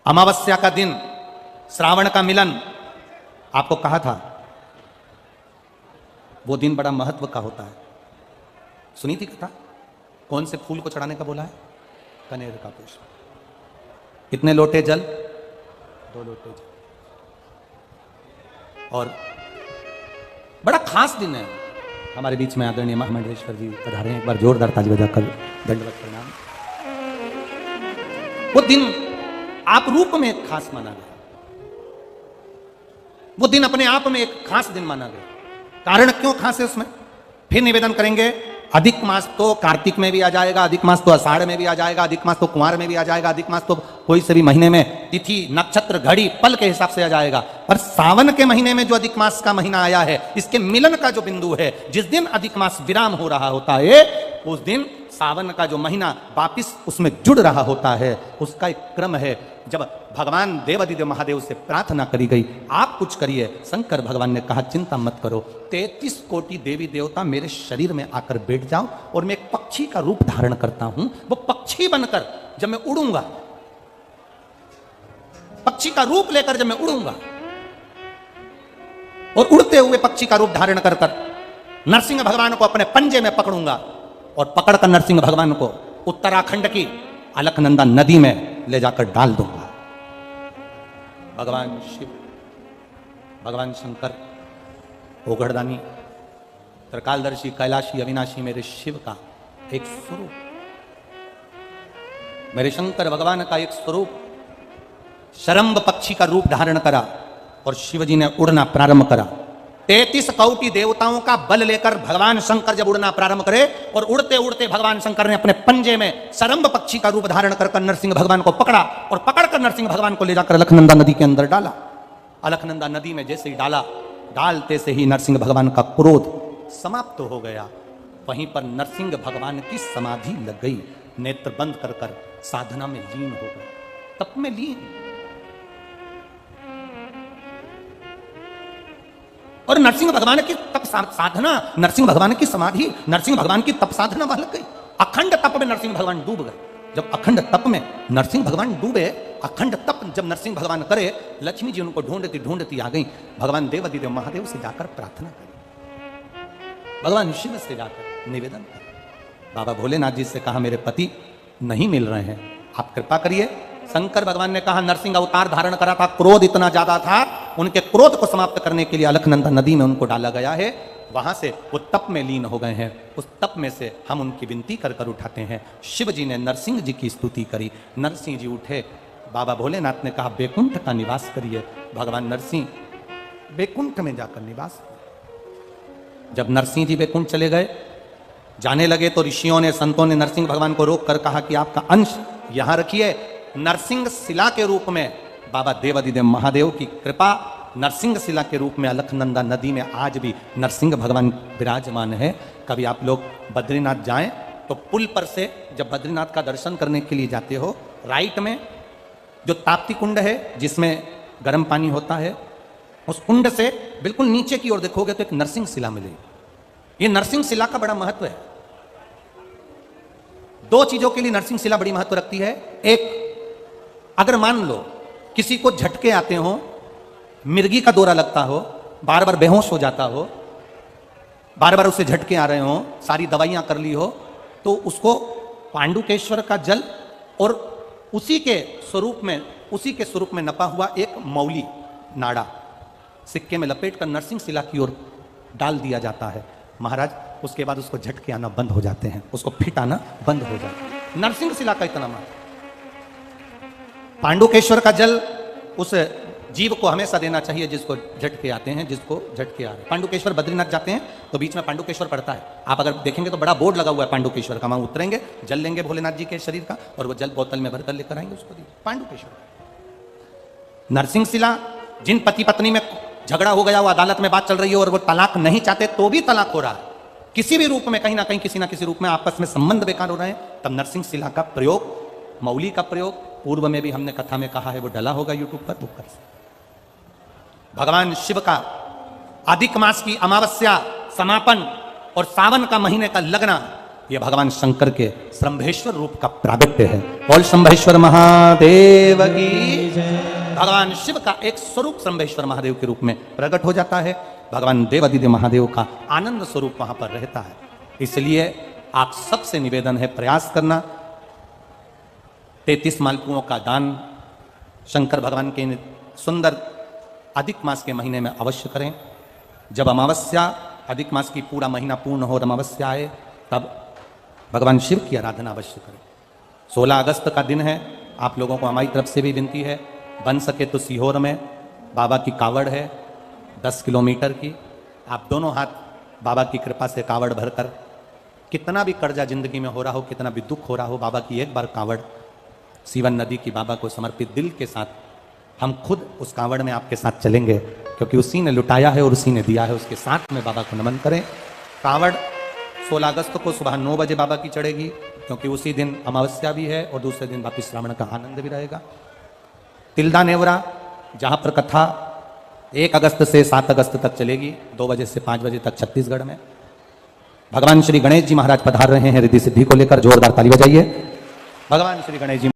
अमावस्या का दिन, श्रावण का मिलन। आपको कहा था वो दिन बड़ा महत्व का होता है, सुनी थी कथा? कौन से फूल को चढ़ाने का बोला है? कनेर का पुष्प। कितने लोटे जल? 2 लोटे जल। और बड़ा खास दिन है। हमारे बीच में आदरणीय महामंडलेश्वर जी पधारे हैं, एक बार जोरदार ताली बजाकर दंडवत प्रणाम। वो दिन आप रूप में एक खास माना गया, वो दिन अपने आप में एक खास दिन माना गया। कारण क्यों खास है उसमें फिर निवेदन करेंगे। अधिक मास तो कार्तिक में भी आ जाएगा, अधिक मास तो आषाढ़ में भी आ जाएगा, अधिक मास तो कुंवार में भी आ जाएगा, अधिक मास तो कोई से भी महीने में तिथि नक्षत्र घड़ी पल के हिसाब से आ जाएगा। पर सावन के महीने में जो अधिक मास का महीना आया है, इसके मिलन का जो बिंदु है, जिस दिन अधिक मास विराम हो रहा होता है, उस दिन सावन का जो महीना वापिस उसमें जुड़ रहा होता है, उसका एक क्रम है। जब भगवान देवादिदेव महादेव से प्रार्थना करी गई, आप कुछ करिए। शंकर भगवान ने कहा, चिंता मत करो, 33 कोटि देवी देवता मेरे शरीर में आकर बैठ जाओ, और मैं एक पक्षी का रूप धारण करता हूं। वो पक्षी बनकर जब मैं उड़ूंगा, पक्षी का रूप लेकर जब मैं उड़ूंगा, और उड़ते हुए पक्षी का रूप धारण कर नरसिंह भगवान को अपने पंजे में पकड़ूंगा, और पकड़कर नरसिंह भगवान को उत्तराखंड की अलकनंदा नदी में ले जाकर डाल दूंगा। भगवान शिव, भगवान शंकर, ओघड़दानी, त्रिकालदर्शी, कैलाशी, अविनाशी, मेरे शिव का एक स्वरूप, मेरे शंकर भगवान का एक स्वरूप शरंब पक्षी का रूप धारण करा, और शिवजी ने उड़ना प्रारंभ करा। 33 कोटि देवताओं का बल लेकर भगवान शंकर जब उड़ना प्रारंभ करे, और उड़ते उड़ते भगवान शंकर ने अपने पंजे में शरंब पक्षी का रूप धारण कर नरसिंह भगवान को पकड़ा, और पकड़कर नरसिंह भगवान को ले जाकर अलकनंदा नदी के अंदर डाला। अलकनंदा नदी में जैसे ही डाला, डालते से ही नरसिंह भगवान का क्रोध समाप्त हो गया। वहीं पर नरसिंह भगवान की समाधि लग गई, नेत्र बंद कर साधना में लीन हो गए, तप में लीन। और नरसिंह भगवान की तप साधना, नरसिंह भगवान की समाधि, नरसिंह भगवान की तप साधना वहां लग गई। अखंड तप में नरसिंह भगवान डूब गए। जब अखंड तप में नरसिंह भगवान डूबे, अखंड तप जब नरसिंह भगवान करे, लक्ष्मी जी उनको ढूंढती ढूंढती आ गई। भगवान देवादिदेव महादेव से जाकर प्रार्थना करी, भगवान शिव से जाकर निवेदन करा। बाबा भोलेनाथ जी से कहा, मेरे पति नहीं मिल रहे हैं, आप कृपा करिए। शंकर भगवान ने कहा, नरसिंह अवतार धारण करा था, क्रोध इतना ज्यादा था, उनके क्रोध को समाप्त करने के लिए अलकनंदा नदी में उनको डाला गया है। वहां से वो तप में लीन हो गए हैं। उस तप में से हम उनकी विनती कर कर उठाते हैं। शिव जी ने नरसिंह जी की स्तुति करी, नरसिंह जी उठे। बाबा भोलेनाथ ने कहा, बैकुंठ का निवास करिए। भगवान नरसिंह बैकुंठ में जाकर निवास किया। जब नरसिंह जी बैकुंठ चले गए, जाने लगे तो ऋषियों ने, संतों ने नरसिंह भगवान को रोक कर कहा कि आपका अंश यहां रखिए। नरसिंह शिला के रूप में बाबा देवादिदेव महादेव की कृपा, नरसिंह शिला के रूप में अलकनंदा नदी में आज भी नरसिंह भगवान विराजमान है। कभी आप लोग बद्रीनाथ जाएं तो पुल पर से जब बद्रीनाथ का दर्शन करने के लिए जाते हो, राइट में जो ताप्ती कुंड है जिसमें गर्म पानी होता है, उस कुंड से बिल्कुल नीचे की ओर देखोगे तो एक नरसिंह शिला मिलेगी। ये नरसिंह शिला का बड़ा महत्व है। दो चीजों के लिए नरसिंह शिला बड़ी महत्व रखती है। एक, अगर मान लो किसी को झटके आते हो, मिर्गी का दौरा लगता हो, बार बार बेहोश हो जाता हो, बार बार उसे झटके आ रहे हो, सारी दवाइयां कर ली हो, तो उसको पांडुकेश्वर का जल और उसी के स्वरूप में नपा हुआ एक मौली नाड़ा सिक्के में लपेट कर नरसिंह शिला की ओर डाल दिया जाता है। महाराज उसके बाद उसको झटके आना बंद हो जाते हैं, उसको फिट आना बंद हो जाता है। नरसिंह शिला का इतना महत्व। पांडुकेश्वर का जल उस जीव को हमेशा देना चाहिए जिसको झटके आते हैं, जिसको झटके आ रहे हैं। पांडुकेश्वर बद्रीनाथ जाते हैं तो बीच में पांडुकेश्वर पड़ता है, आप अगर देखेंगे तो बड़ा बोर्ड लगा हुआ है पांडुकेश्वर का। वहां उतरेंगे, जल लेंगे भोलेनाथ जी के शरीर का और वो जल बोतल में भरकर लेकर आएंगे, उसको दिए पांडुकेश्वर। नरसिंह शिला, जिन पति पत्नी में झगड़ा हो गया, वो अदालत में बात चल रही है और वो तलाक नहीं चाहते तो भी तलाक हो रहा है, किसी भी रूप में, कहीं ना कहीं किसी ना किसी रूप में आपस में संबंध बेकार हो रहे हैं, तब नरसिंह शिला का प्रयोग, मौली का प्रयोग, पूर्व में भी हमने कथा में कहा है, वो डला होगा यूट्यूब पर, वो कर। भगवान शिव का अधिक मास की अमावस्या समापन और सावन का महीने का लगना, यह भगवान शंकर के शंभेश्वर रूप का प्रागट्य है। बोल शंभेश्वर महादेव की जय। भगवान शिव का एक स्वरूप शंभेश्वर महादेव के रूप में प्रकट हो जाता है। भगवान देवादिदेव महादेव का आनंद स्वरूप वहां पर रहता है। इसलिए आप सबसे निवेदन है, प्रयास करना, 33 मालपुओं का दान शंकर भगवान के सुंदर अधिक मास के महीने में अवश्य करें। जब अमावस्या, अधिक मास की पूरा महीना पूर्ण हो और अमावस्या आए, तब भगवान शिव की आराधना अवश्य करें। 16 अगस्त का दिन है, आप लोगों को हमारी तरफ से भी विनती है, बन सके तो सीहोर में बाबा की कावड़ है 10 किलोमीटर की, आप दोनों हाथ बाबा की कृपा से कावड़ भरकर, कितना भी कर्जा जिंदगी में हो रहा हो, कितना भी दुख हो रहा हो, बाबा की एक बार कावड़ सीवन नदी की बाबा को समर्पित दिल के साथ हम खुद उस कांवड़ में आपके साथ चलेंगे, क्योंकि उसी ने लुटाया है और उसी ने दिया है, उसके साथ में बाबा को नमन करें। कांवड़ 16 अगस्त को सुबह 9 बजे बाबा की चढ़ेगी, क्योंकि उसी दिन अमावस्या भी है और दूसरे दिन वापिस श्रावण का आनंद भी रहेगा। तिल्दा नेवरा, जहाँ पर कथा 1 अगस्त से 7 अगस्त तक चलेगी, 2 बजे से 5 बजे तक छत्तीसगढ़ में। भगवान श्री गणेश जी महाराज पधार रहे हैं रिद्धि सिद्धि को लेकर, जोरदार ताली बजाइए। भगवान श्री गणेश जी